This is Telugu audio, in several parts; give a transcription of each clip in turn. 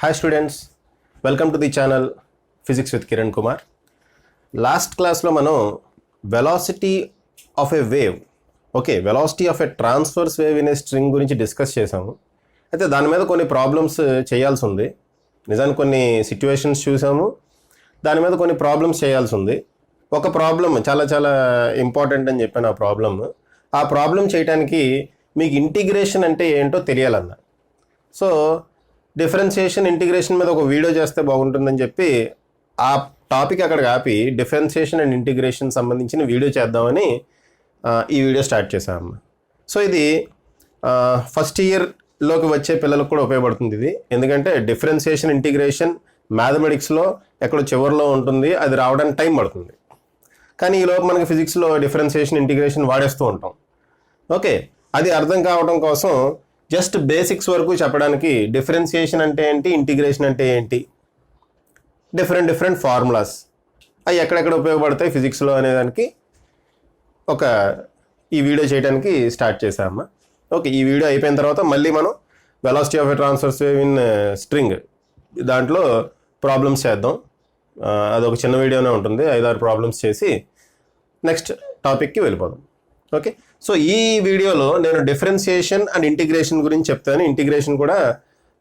Hi students, welcome to the channel Physics with Kiran Kumar. Last class lo mano velocity of a wave, velocity of a transverse wave in a string గురించి డిస్కస్ చేసాము. అయితే దాని మీద కొన్ని ప్రాబ్లమ్స్ చేయాల్సి ఉంది. నిజానికి కొన్ని సిచ్యువేషన్స్ చూసాము, దాని మీద కొన్ని ప్రాబ్లమ్స్ చేయాల్సి ఉంది. ఒక ప్రాబ్లం చాలా ఇంపార్టెంట్ అని చెప్పాను. ఆ ప్రాబ్లం చేయడానికి మీకు ఇంటిగ్రేషన్ అంటే ఏంటో తెలియాలన్న. సో డిఫరెన్షియేషన్ ఇంటిగ్రేషన్ మీద ఒక వీడియో చేస్తే బాగుంటుందని చెప్పి ఆ టాపిక్ అక్కడికి ఆపి డిఫరెన్షియేషన్ అండ్ ఇంటిగ్రేషన్ సంబంధించిన వీడియో చేద్దామని ఈ వీడియో స్టార్ట్ చేశాము. సో ఇది ఫస్ట్ ఇయర్లోకి వచ్చే పిల్లలకు కూడా ఉపయోగపడుతుంది ఇది. ఎందుకంటే డిఫరెన్షియేషన్ ఇంటిగ్రేషన్ మ్యాథమెటిక్స్లో ఎక్కడో చివరిలో ఉంటుంది, అది రావడానికి టైం పడుతుంది. కానీ ఈలోపు మనకి ఫిజిక్స్లో డిఫరెన్షియేషన్ ఇంటిగ్రేషన్ వాడేస్తూ ఉంటాం. అది అర్థం కావడం కోసం జస్ట్ బేసిక్స్ వరకు చెప్పడానికి డిఫరెన్షియేషన్ అంటే ఏంటి, ఇంటిగ్రేషన్ అంటే ఏంటి, డిఫరెంట్ ఫార్ములాస్ అవి ఎక్కడెక్కడ ఉపయోగపడతాయి ఫిజిక్స్లో అనేదానికి ఈ వీడియో చేయడానికి స్టార్ట్ చేసామా. ఈ వీడియో అయిపోయిన తర్వాత మళ్ళీ మనం velocity of a transverse wave in string దాంట్లో ప్రాబ్లమ్స్ చేద్దాం. అదొక చిన్న వీడియోనే ఉంటుంది, 5-6 ప్రాబ్లమ్స్ చేసి నెక్స్ట్ టాపిక్కి వెళ్ళిపోదాం. సో ఈ వీడియోలో నేను డిఫరెన్షియేషన్ అండ్ ఇంటిగ్రేషన్ గురించి చెప్తాను. ఇంటిగ్రేషన్ కూడా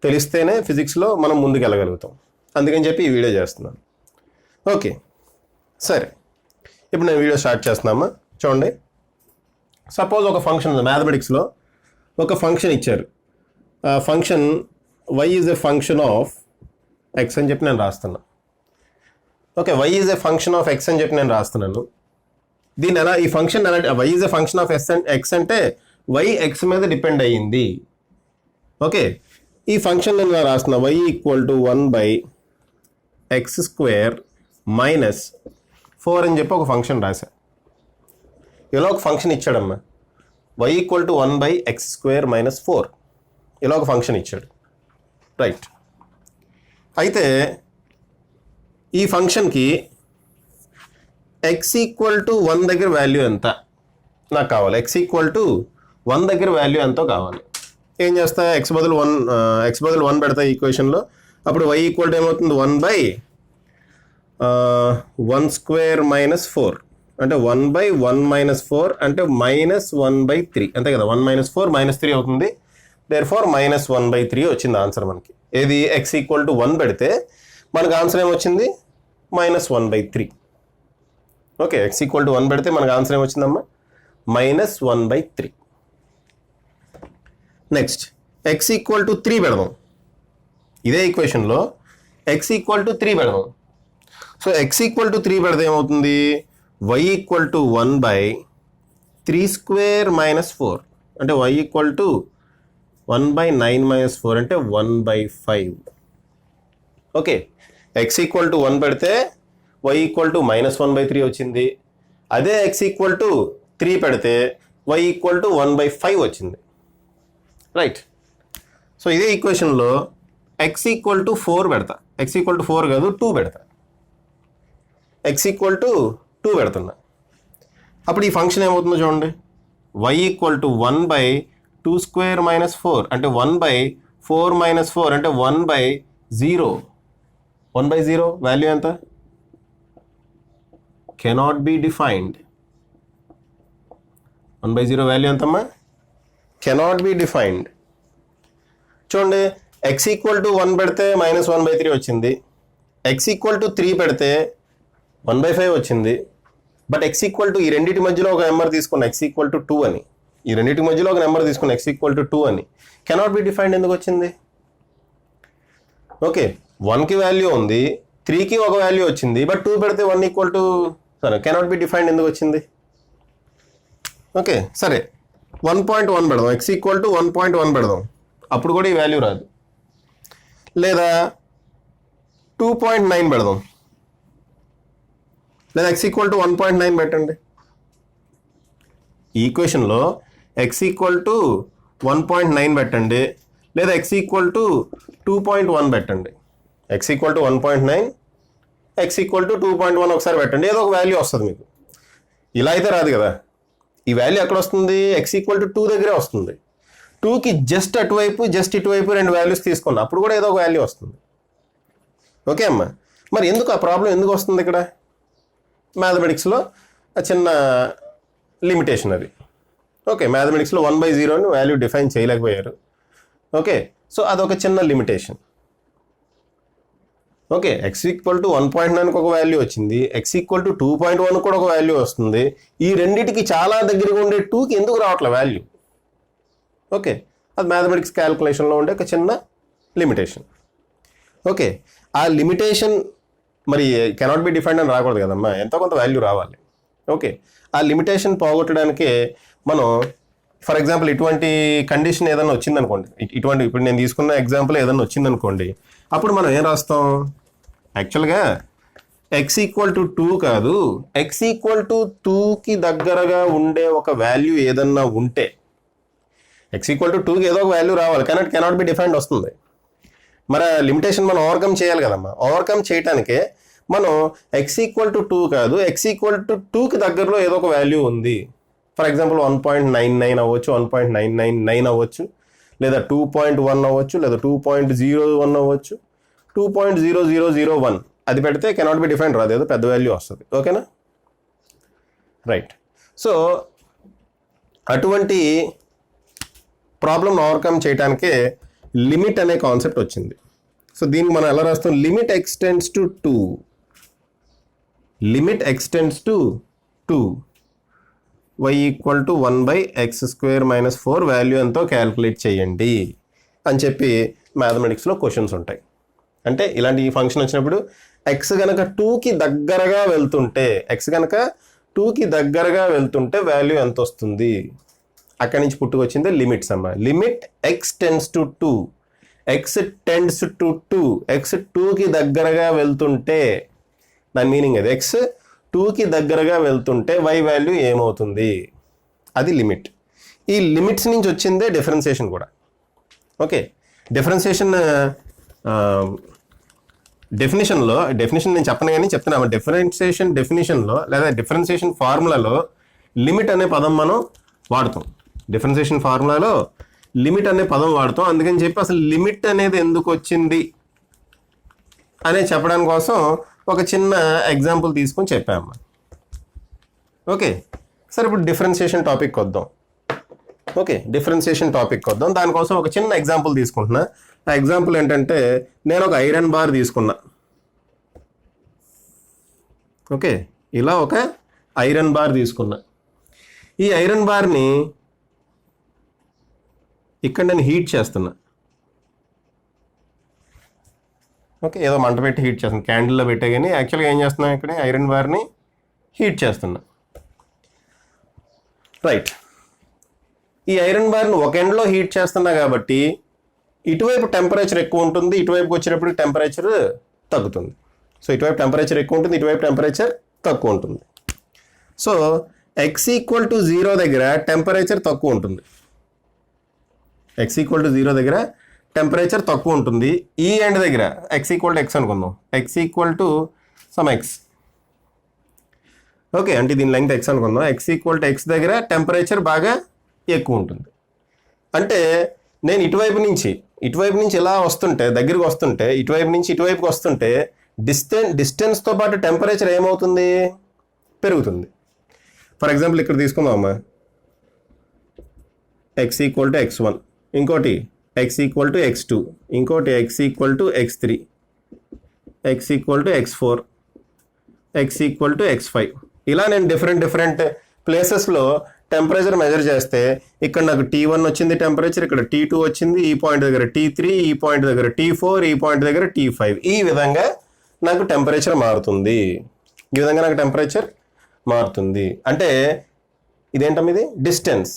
తెలిస్తేనే ఫిజిక్స్లో మనం ముందుకు వెళ్ళగలుగుతాం, అందుకని చెప్పి ఈ వీడియో చేస్తున్నాను. సరే, ఇప్పుడు నేను వీడియో స్టార్ట్ చేస్తున్నామా. చూడండి, సపోజ్ ఒక ఫంక్షన్ ఉంది మ్యాథమెటిక్స్లో. ఒక ఫంక్షన్ ఇచ్చారు. Function y is a function of X అని చెప్పి నేను రాస్తున్నాను. y is a function of X అని చెప్పి నేను రాస్తున్నాను. దీని ఎలా, ఈ ఫంక్షన్ ఎలా, y is a function of x అంటే y x మీద డిపెండ్ అయ్యింది. ఈ ఫంక్షన్ నేను రాస్తున్నా y equal to 1/x² minus 4 అని చెప్పి ఒక ఫంక్షన్ రాశా. ఇలా ఒక ఫంక్షన్ ఇచ్చాడమ్మా, y equal to 1/x² minus 4. ఇలా ఒక ఫంక్షన్ ఇచ్చాడు, రైట్. అయితే ఈ ఫంక్షన్కి x ఈక్వల్ టు 1 దగ్గర వాల్యూ ఎంత నాకు కావాలి. x ఈక్వల్ టు 1 దగ్గర వాల్యూ ఎంతో కావాలి. ఏం చేస్తా, x బదులు 1 పెడతా ఈక్వేషన్లో. అప్పుడు y ఈక్వల్ టు ఏమవుతుంది, 1/1² మైనస్ 4 అంటే 1/1 మైనస్ 4 అంటే -1/3 అంతే కదా. 1 - 4 -3 అవుతుంది. దేర్ఫోర్ -1/3 వచ్చింది ఆన్సర్ మనకి. ఏది, x ఈక్వల్ టు 1 పెడితే మనకు ఆన్సర్ ఏమొచ్చింది, -1/3. x ఈక్వల్ టు 1 పెడితే మనకు ఆన్సర్ ఏమొచ్చిందమ్మా, -1/3. నెక్స్ట్ x ఈక్వల్ టు 3 పెడదాం. ఇదే ఈక్వేషన్లో x ఈక్వల్ టు 3 పెడదాం. సో x ఈక్వల్ టు 3 పెడితే ఏమవుతుంది, y ఈక్వల్ టు 1/3² మైనస్ 4 అంటే y ఈక్వల్ టు 1/9 - 4 అంటే 1/5. x ఈక్వల్ టు 1 పెడితే y ఈక్వల్ టు -1/3 వచ్చింది. అదే x ఈక్వల్ టు 3 పెడితే y ఈక్వల్ టు 1/5 వచ్చింది, రైట్. సో ఇదే ఈక్వేషన్లో x ఈక్వల్ టు 4 పెడతా. x ఈక్వల్ టు 4 కాదు, 2 పెడతా. x ఈక్వల్ టు 2 పెడుతున్నా. అప్పుడు ఈ ఫంక్షన్ ఏమవుతుందో చూడండి, y ఈక్వల్ టు 1/2² మైనస్ 4 అంటే 1/4 - 4 అంటే 1/0. 1/0 వాల్యూ ఎంత, కెనాట్ బి డిఫైన్డ్. 1/0 వాల్యూ ఎంతమ్మా, కెనాట్ బి డిఫైన్డ్. చూడండి, x ఈక్వల్ టు 1 పెడితే -1/3 వచ్చింది. x ఈక్వల్ టు 3 పెడితే 1/5 వచ్చింది. బట్ x ఈక్వల్ టు, ఈ రెండింటి మధ్యలో ఒక నెంబర్ తీసుకున్న x ఈక్వల్ టు 2 అని, ఈ రెండింటి మధ్యలో ఒక నెంబర్ తీసుకున్న x ఈక్వల్ టు 2 అని. కెనాట్ బి డిఫైన్డ్ ఎందుకు వచ్చింది? 1కి వాల్యూ ఉంది, 3కి ఒక వాల్యూ వచ్చింది, బట్ 2 పెడితే 1 ఈక్వల్ టు, సరే కెనాట్ బి డిఫైన్డ్ ఎందుకు వచ్చింది? సరే 1.1 పెడదాం. x ఈక్వల్ టు 1.1 పెడదాం, అప్పుడు కూడా ఈ వాల్యూ రాదు. లేదా 2.9 పెడదాం, లేదా x ఈక్వల్ టు 1.9 పెట్టండి. ఈ ఈక్వేషన్లో x ఈక్వల్ టు 1.9 పెట్టండి, లేదా x ఈక్వల్ టు 2.1 పెట్టండి. x equal to 1.9, x equal to 2.1 ఒకసారి పెట్టండి, ఏదో ఒక వాల్యూ వస్తుంది మీకు. ఇలా అయితే రాదు కదా. ఈ వాల్యూ ఎక్కడ వస్తుంది, x ఈక్వల్ టు 2 దగ్గరే వస్తుంది. 2కి జస్ట్ ఇటువైపు 2 వాల్యూస్ తీసుకున్నా, అప్పుడు కూడా ఏదో ఒక వాల్యూ వస్తుంది. ఓకే అమ్మా, మరి ఎందుకు ఆ ప్రాబ్లం ఎందుకు వస్తుంది ఇక్కడ? మ్యాథమెటిక్స్లో చిన్న లిమిటేషన్ అది. ఓకే, మ్యాథమెటిక్స్లో 1/0 వాల్యూ డిఫైన్ చేయలేకపోయారు. ఓకే, సో అదొక చిన్న limitation. Okay, x equal to 1.9కి ఒక వాల్యూ వచ్చింది, x ఈక్వల్ టు 2.1 కూడా ఒక వాల్యూ వస్తుంది. ఈ రెండింటికి చాలా దగ్గరగా ఉండే 2కి ఎందుకు రావట్లే వాల్యూ? ఓకే, అది మ్యాథమెటిక్స్ క్యాల్కులేషన్లో ఉండే ఒక చిన్న లిమిటేషన్. ఓకే, ఆ లిమిటేషన్ మరి కెనాట్ బి డిఫైన్డ్ అని రాకూడదు కదమ్మా, ఎంతో కొంత వాల్యూ రావాలి. ఓకే, ఆ లిమిటేషన్ పోగొట్టడానికే మనం ఫర్ ఎగ్జాంపుల్ ఇటువంటి కండిషన్ ఏదైనా వచ్చిందనుకోండి, ఇటువంటి ఇప్పుడు నేను తీసుకున్న ఎగ్జాంపుల్ ఏదైనా వచ్చిందనుకోండి, అప్పుడు మనం ఏం రాస్తాం? యాక్చువల్గా x ఈక్వల్ టు 2 కాదు, x ఈక్వల్ టు 2కి దగ్గరగా ఉండే ఒక వాల్యూ ఏదన్నా ఉంటే, x ఈక్వల్ టు 2కి ఏదో ఒక వాల్యూ రావాలి, కానీ కెనాట్ బి డిఫైన్డ్ వస్తుంది. మరి ఆ లిమిటేషన్ మనం ఓవర్కమ్ చేయాలి కదమ్మా. ఓవర్కమ్ చేయడానికే మనం x ఈక్వల్ టు 2 కాదు, x ఈక్వల్ టు 2కి దగ్గరలో ఏదో ఒక వాల్యూ ఉంది. ఫర్ ఎగ్జాంపుల్ 1.99 అవ్వచ్చు, 1.999 అవ్వచ్చు, లేదా 2.1 అవ్వచ్చు, లేదా 2.01 అవ్వచ్చు, 2.0001 అది పెడితే కెనాట్ బి డిఫైన్డ్ రాదు, ఏదో పెద్ద వాల్యూ వస్తుంది. ఓకేనా? రైట్. సో అటువంటి ప్రాబ్లమ్ ఓవర్కమ్ చేయడానికే లిమిట్ అనే కాన్సెప్ట్ వచ్చింది. సో దీనికి మనం ఎలా రాస్తాం? Limit x tends to 2, limit x tends to 2 y equal to 1/x² - 4 value ఎంతో క్యాల్కులేట్ చేయండి అని చెప్పి మ్యాథమెటిక్స్లో క్వశ్చన్స్ ఉంటాయి. అంటే ఇలాంటి ఈ ఫంక్షన్ వచ్చినప్పుడు x కనుక 2కి దగ్గరగా వెళ్తుంటే, x కనుక 2కి దగ్గరగా వెళ్తుంటే వాల్యూ ఎంత వస్తుంది? అక్కడి నుంచి పుట్టుకొచ్చిందే లిమిట్స్ అమ్మా. Limit x tends to 2, x tends to 2, x 2కి దగ్గరగా వెళ్తుంటే దాని మీనింగ్ అది. x 2కి దగ్గరగా వెళ్తుంటే y వాల్యూ ఏమవుతుంది? అది లిమిట్. ఈ లిమిట్స్ నుంచి వచ్చిందే డిఫరెన్సియేషన్ కూడా. ఓకే, డిఫరెన్సియేషన్ డెఫినేషన్ నేను చెప్పను కానీ చెప్తున్నా. డిఫరెన్సియేషన్ డెఫినేషన్లో లేదా డిఫరెన్సియేషన్ ఫార్ములాలో లిమిట్ అనే పదం మనం వాడుతాం. డిఫరెన్సియేషన్ ఫార్ములాలో లిమిట్ అనే పదం వాడుతాం. అందుకని చెప్పి అసలు లిమిట్ అనేది ఎందుకు వచ్చింది అనే చెప్పడానికి కోసం ఒక చిన్న ఎగ్జాంపుల్ తీసుకొని చెప్పాము. ఓకే, సరే ఇప్పుడు డిఫరెన్సియేషన్ టాపిక్ వద్దాం. ఓకే, డిఫరెన్సియేషన్ టాపిక్ వద్దాం. దానికోసం ఒక చిన్న ఎగ్జాంపుల్ తీసుకుంటున్నా. ఆ ఎగ్జాంపుల్ ఏంటంటే, నేను ఒక ఐరన్ బార్ తీసుకున్నా. ఓకే, ఇలా ఒక ఐరన్ బార్ తీసుకున్నా. ఈ ఐరన్ బార్ని ఇక్కడ నేను హీట్ చేస్తున్నా. ఓకే, ఏదో మంట పెట్టి హీట్ చేస్తున్నా, క్యాండిల్లో పెట్టే, కానీ యాక్చువల్గా ఏం చేస్తున్నా, ఇక్కడ ఐరన్ బార్ని హీట్ చేస్తున్నా. రైట్, ఈ ఐరన్ బార్ని ఒక ఎండ్లో హీట్ చేస్తున్నా కాబట్టి ఇటువైపు టెంపరేచర్ ఎక్కువ ఉంటుంది, ఇటువైపుకి వచ్చేటప్పుడు టెంపరేచర్ తగ్గుతుంది. సో ఇటువైపు టెంపరేచర్ ఎక్కువ ఉంటుంది, ఇటువైపు టెంపరేచర్ తక్కువ ఉంటుంది. సో x ఈక్వల్ టు 0 దగ్గర టెంపరేచర్ తక్కువ ఉంటుంది. x ఈక్వల్ టు 0 దగ్గర టెంపరేచర్ తక్కువ ఉంటుంది. ఈ ఎండ్ దగ్గర x ఈక్వల్ టు x అనుకుందాం, x equal to some x. Okay, అంటే దీని లెంగ్త్ x అనుకుందాం. x ఈక్వల్ టు x దగ్గర టెంపరేచర్ బాగా ఎక్కువ ఉంటుంది. అంటే నేను ఇటువైపు నుంచి ఇలా వస్తుంటే, దగ్గరికి వస్తుంటే, ఇటువైపు నుంచి ఇటువైపుకి వస్తుంటే డిస్టెన్స్తో పాటు టెంపరేచర్ ఏమవుతుంది? పెరుగుతుంది. ఫర్ ఎగ్జాంపుల్ ఇక్కడ తీసుకుందాం అమ్మా, x ఈక్వల్ టు x1, ఇంకోటి x ఈక్వల్ టు x2, ఇంకోటి x equal to x3, x equal to x4, x equal to x5. ఇలా నేను డిఫరెంట్ ప్లేసెస్లో టెంపరేచర్ మెజర్ చేస్తే ఇక్కడ నాకు T1 వచ్చింది టెంపరేచర్, ఇక్కడ T2 వచ్చింది, ఈ పాయింట్ దగ్గర T3, ఈ పాయింట్ దగ్గర T4, ఈ పాయింట్ దగ్గర T5. ఈ విధంగా నాకు టెంపరేచర్ మారుతుంది. అంటే ఇదేంటం, ఇది డిస్టెన్స్.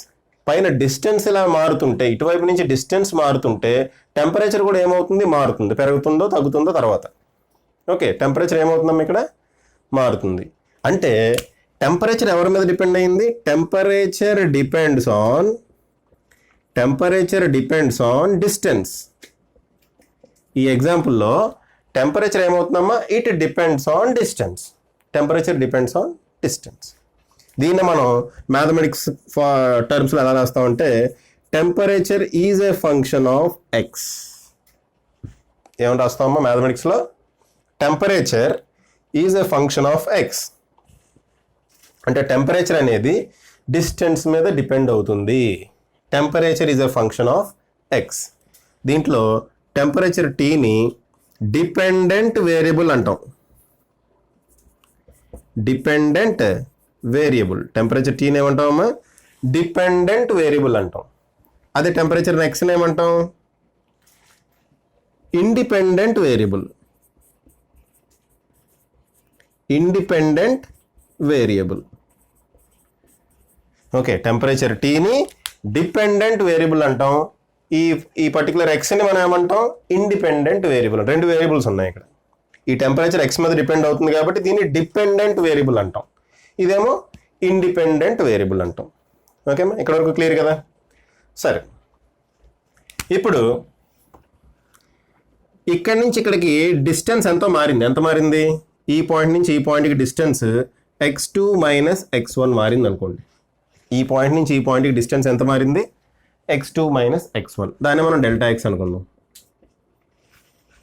పైన డిస్టెన్స్ ఇలా మారుతుంటే, ఇటువైపు నుంచి డిస్టెన్స్ మారుతుంటే టెంపరేచర్ కూడా ఏమవుతుంది? మారుతుంది. పెరుగుతుందో తగ్గుతుందో తర్వాత. ఓకే, టెంపరేచర్ ఏమవుతుందమ్మా? ఇక్కడ మారుతుంది. అంటే టెంపరేచర్ ఎవరి మీద డిపెండ్ అయింది? Temperature depends on distance. ఈ ఎగ్జాంపుల్లో టెంపరేచర్ ఏమవుతుందమ్మా? It depends on distance. Temperature depends on distance. దీన్ని మనం మ్యాథమెటిక్స్ టర్మ్స్లో ఎలా రాస్తామంటే, temperature is a function of x. ఏమని రాస్తామమ్మా మ్యాథమెటిక్స్లో? Temperature is a function of x. అంటే టెంపరేచర్ అనేది డిస్టెన్స్ మీద డిపెండ్ అవుతుంది. Temperature is a function of x. దీంట్లో టెంపరేచర్ టీని డిపెండెంట్ వేరియబుల్ అంటాం. డిపెండెంట్ వేరియబుల్ టెంపరేచర్ టీని ఏమంటామమ్మా? డిపెండెంట్ వేరియబుల్ అంటాం. అదే టెంపరేచర్ ఎక్స్ని ఏమంటాం? Independent variable. Independent variable. Okay, temperature టీని డిపెండెంట్ వేరియబుల్ అంటాం. ఈ పర్టికులర్ ఎక్స్ని మనం ఏమంటాం? Independent variable. రెండు వేరియబుల్స్ ఉన్నాయి ఇక్కడ. ఈ టెంపరేచర్ ఎక్స్ మీద డిపెండ్ అవుతుంది కాబట్టి దీన్ని డిపెండెంట్ వేరియబుల్ అంటాం. ఇదేమో ఇండిపెండెంట్ వేరియబుల్ అంటాం. ఓకేమ్మా, ఇక్కడ వరకు క్లియర్ కదా? సరే, ఇప్పుడు ఇక్కడి నుంచి ఇక్కడికి డిస్టెన్స్ ఎంతో మారింది. ఎంత మారింది? ఈ పాయింట్ నుంచి ఈ పాయింట్కి డిస్టెన్స్ x2 మైనస్ x1 మారింది అనుకోండి. ఈ పాయింట్ నుంచి ఈ పాయింట్కి డిస్టెన్స్ ఎంత మారింది? x2 minus x1. దాన్ని మనం డెల్టా ఎక్స్ అనుకుందాం.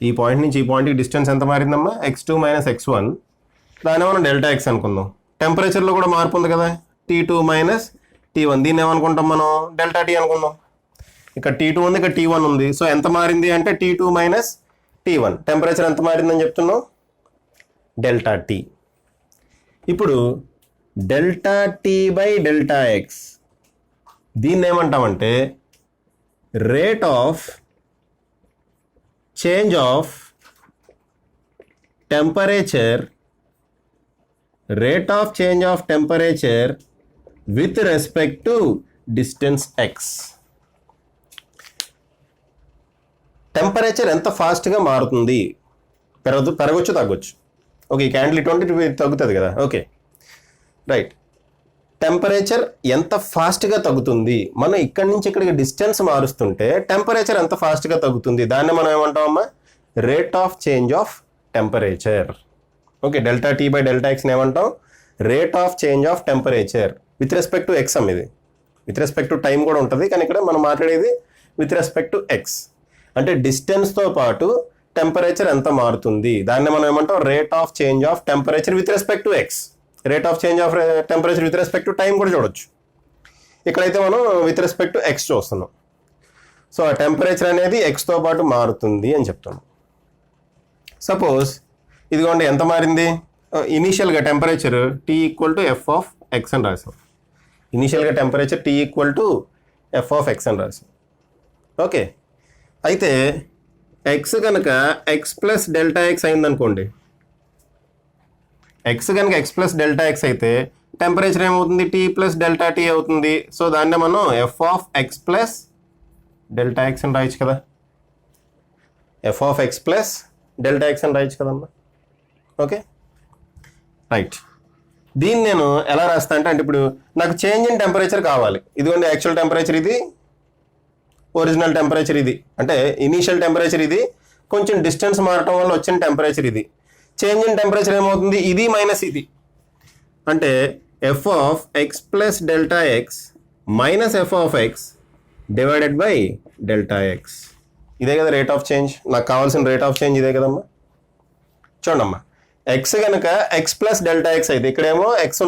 ఈ పాయింట్ నుంచి ఈ పాయింట్కి డిస్టెన్స్ ఎంత మారిందమ్మా? x2 minus x1. దాన్ని మనం డెల్టా ఎక్స్ అనుకుందాం. టెంపరేచర్లో కూడా మార్పు ఉంది కదా, T2 మైనస్ T1. దీన్ని ఏమనుకుంటాం మనం? డెల్టా టీ అనుకుందాం. ఇక్కడ T2 ఉంది, ఇక్కడ T1 ఉంది. సో ఎంత మారింది అంటే T2 మైనస్ T1. టెంపరేచర్ ఎంత మారిందని చెప్తున్నాం? Delta t. ఇప్పుడు delta t by delta x, దీన్ని ఏమంటామంటే rate of change of temperature, rate of change of temperature with respect to distance x. టెంపరేచర్ ఎంత ఫాస్ట్గా మారుతుంది? పెరగచ్చు, తగ్గొచ్చు. ఓకే, ఈ క్యాండిల్ ఇటువంటి తగ్గుతుంది కదా. Okay, right. టెంపరేచర్ ఎంత ఫాస్ట్గా తగ్గుతుంది? మనం ఇక్కడి నుంచి ఇక్కడికి డిస్టెన్స్ మారుస్తుంటే టెంపరేచర్ ఎంత ఫాస్ట్గా తగ్గుతుంది? దాన్ని మనం ఏమంటామమ్మా? Rate of change of temperature. Okay, delta t by delta ఎక్స్ని ఏమంటాం? Rate of change of temperature with respect to x. ఇది విత్ రెస్పెక్ట్ టు టైం కూడా ఉంటుంది, కానీ ఇక్కడ మనం మాట్లాడేది విత్ రెస్పెక్ట్ టు ఎక్స్. అంటే డిస్టెన్స్తో పాటు టెంపరేచర్ ఎంత మారుతుంది దాన్ని మనం ఏమంటాం? Rate of change of temperature with respect to X. Rate of change of temperature with respect to time కూడా చూడొచ్చు. ఇక్కడైతే మనం విత్ రెస్పెక్ట్ టు ఎక్స్ చూస్తున్నాం. సో ఆ టెంపరేచర్ అనేది ఎక్స్తో పాటు మారుతుంది అని చెప్తున్నాం. సపోజ్ ఇదిగోండి ఎంత మారింది? ఇనీషియల్గా temperature T equal to f of X అని రాసాం. ఇనీషియల్గా temperature T equal to f of X అని రాసాం. ఓకే, అయితే ఎక్స్ కనుక ఎక్స్ ప్లస్ డెల్టా ఎక్స్ అయిందనుకోండి. ఎక్స్ కనుక ఎక్స్ ప్లస్ డెల్టా ఎక్స్ అయితే టెంపరేచర్ ఏమవుతుంది? T ప్లస్ డెల్టా టీ అవుతుంది. సో దాన్ని మనం F of x plus delta X అని రాయొచ్చు కదా. F of x plus delta X అని రాయొచ్చు కదమ్మా. Okay, right. దీన్ని నేను ఎలా రాస్తా అంటే ఇప్పుడు నాకు చేంజ్ ఇన్ టెంపరేచర్ కావాలి. ఇదిగోండి యాక్చువల్ టెంపరేచర్ ఇది, ఒరిజినల్ టెంపరేచర్ ఇది. అంటే ఇనీషియల్ టెంపరేచర్ ఇది, కొంచెం డిస్టెన్స్ మారటం వల్ల వచ్చిన టెంపరేచర్ ఇది. చేంజ్ ఇన్ టెంపరేచర్ ఏమవుతుంది? ఇది మైనస్ ఇది. అంటే F of x plus delta x minus f of X divided by delta X. ఇదే కదా రేట్ ఆఫ్ చేంజ్. నాకు కావాల్సిన రేట్ ఆఫ్ చేంజ్ ఇదే కదమ్మా. చూడమ్మా, ఎక్స్ కనుక ఎక్స్ ప్లస్ డెల్టా ఎక్స్ అయితే ఇక్కడేమో ఎక్స్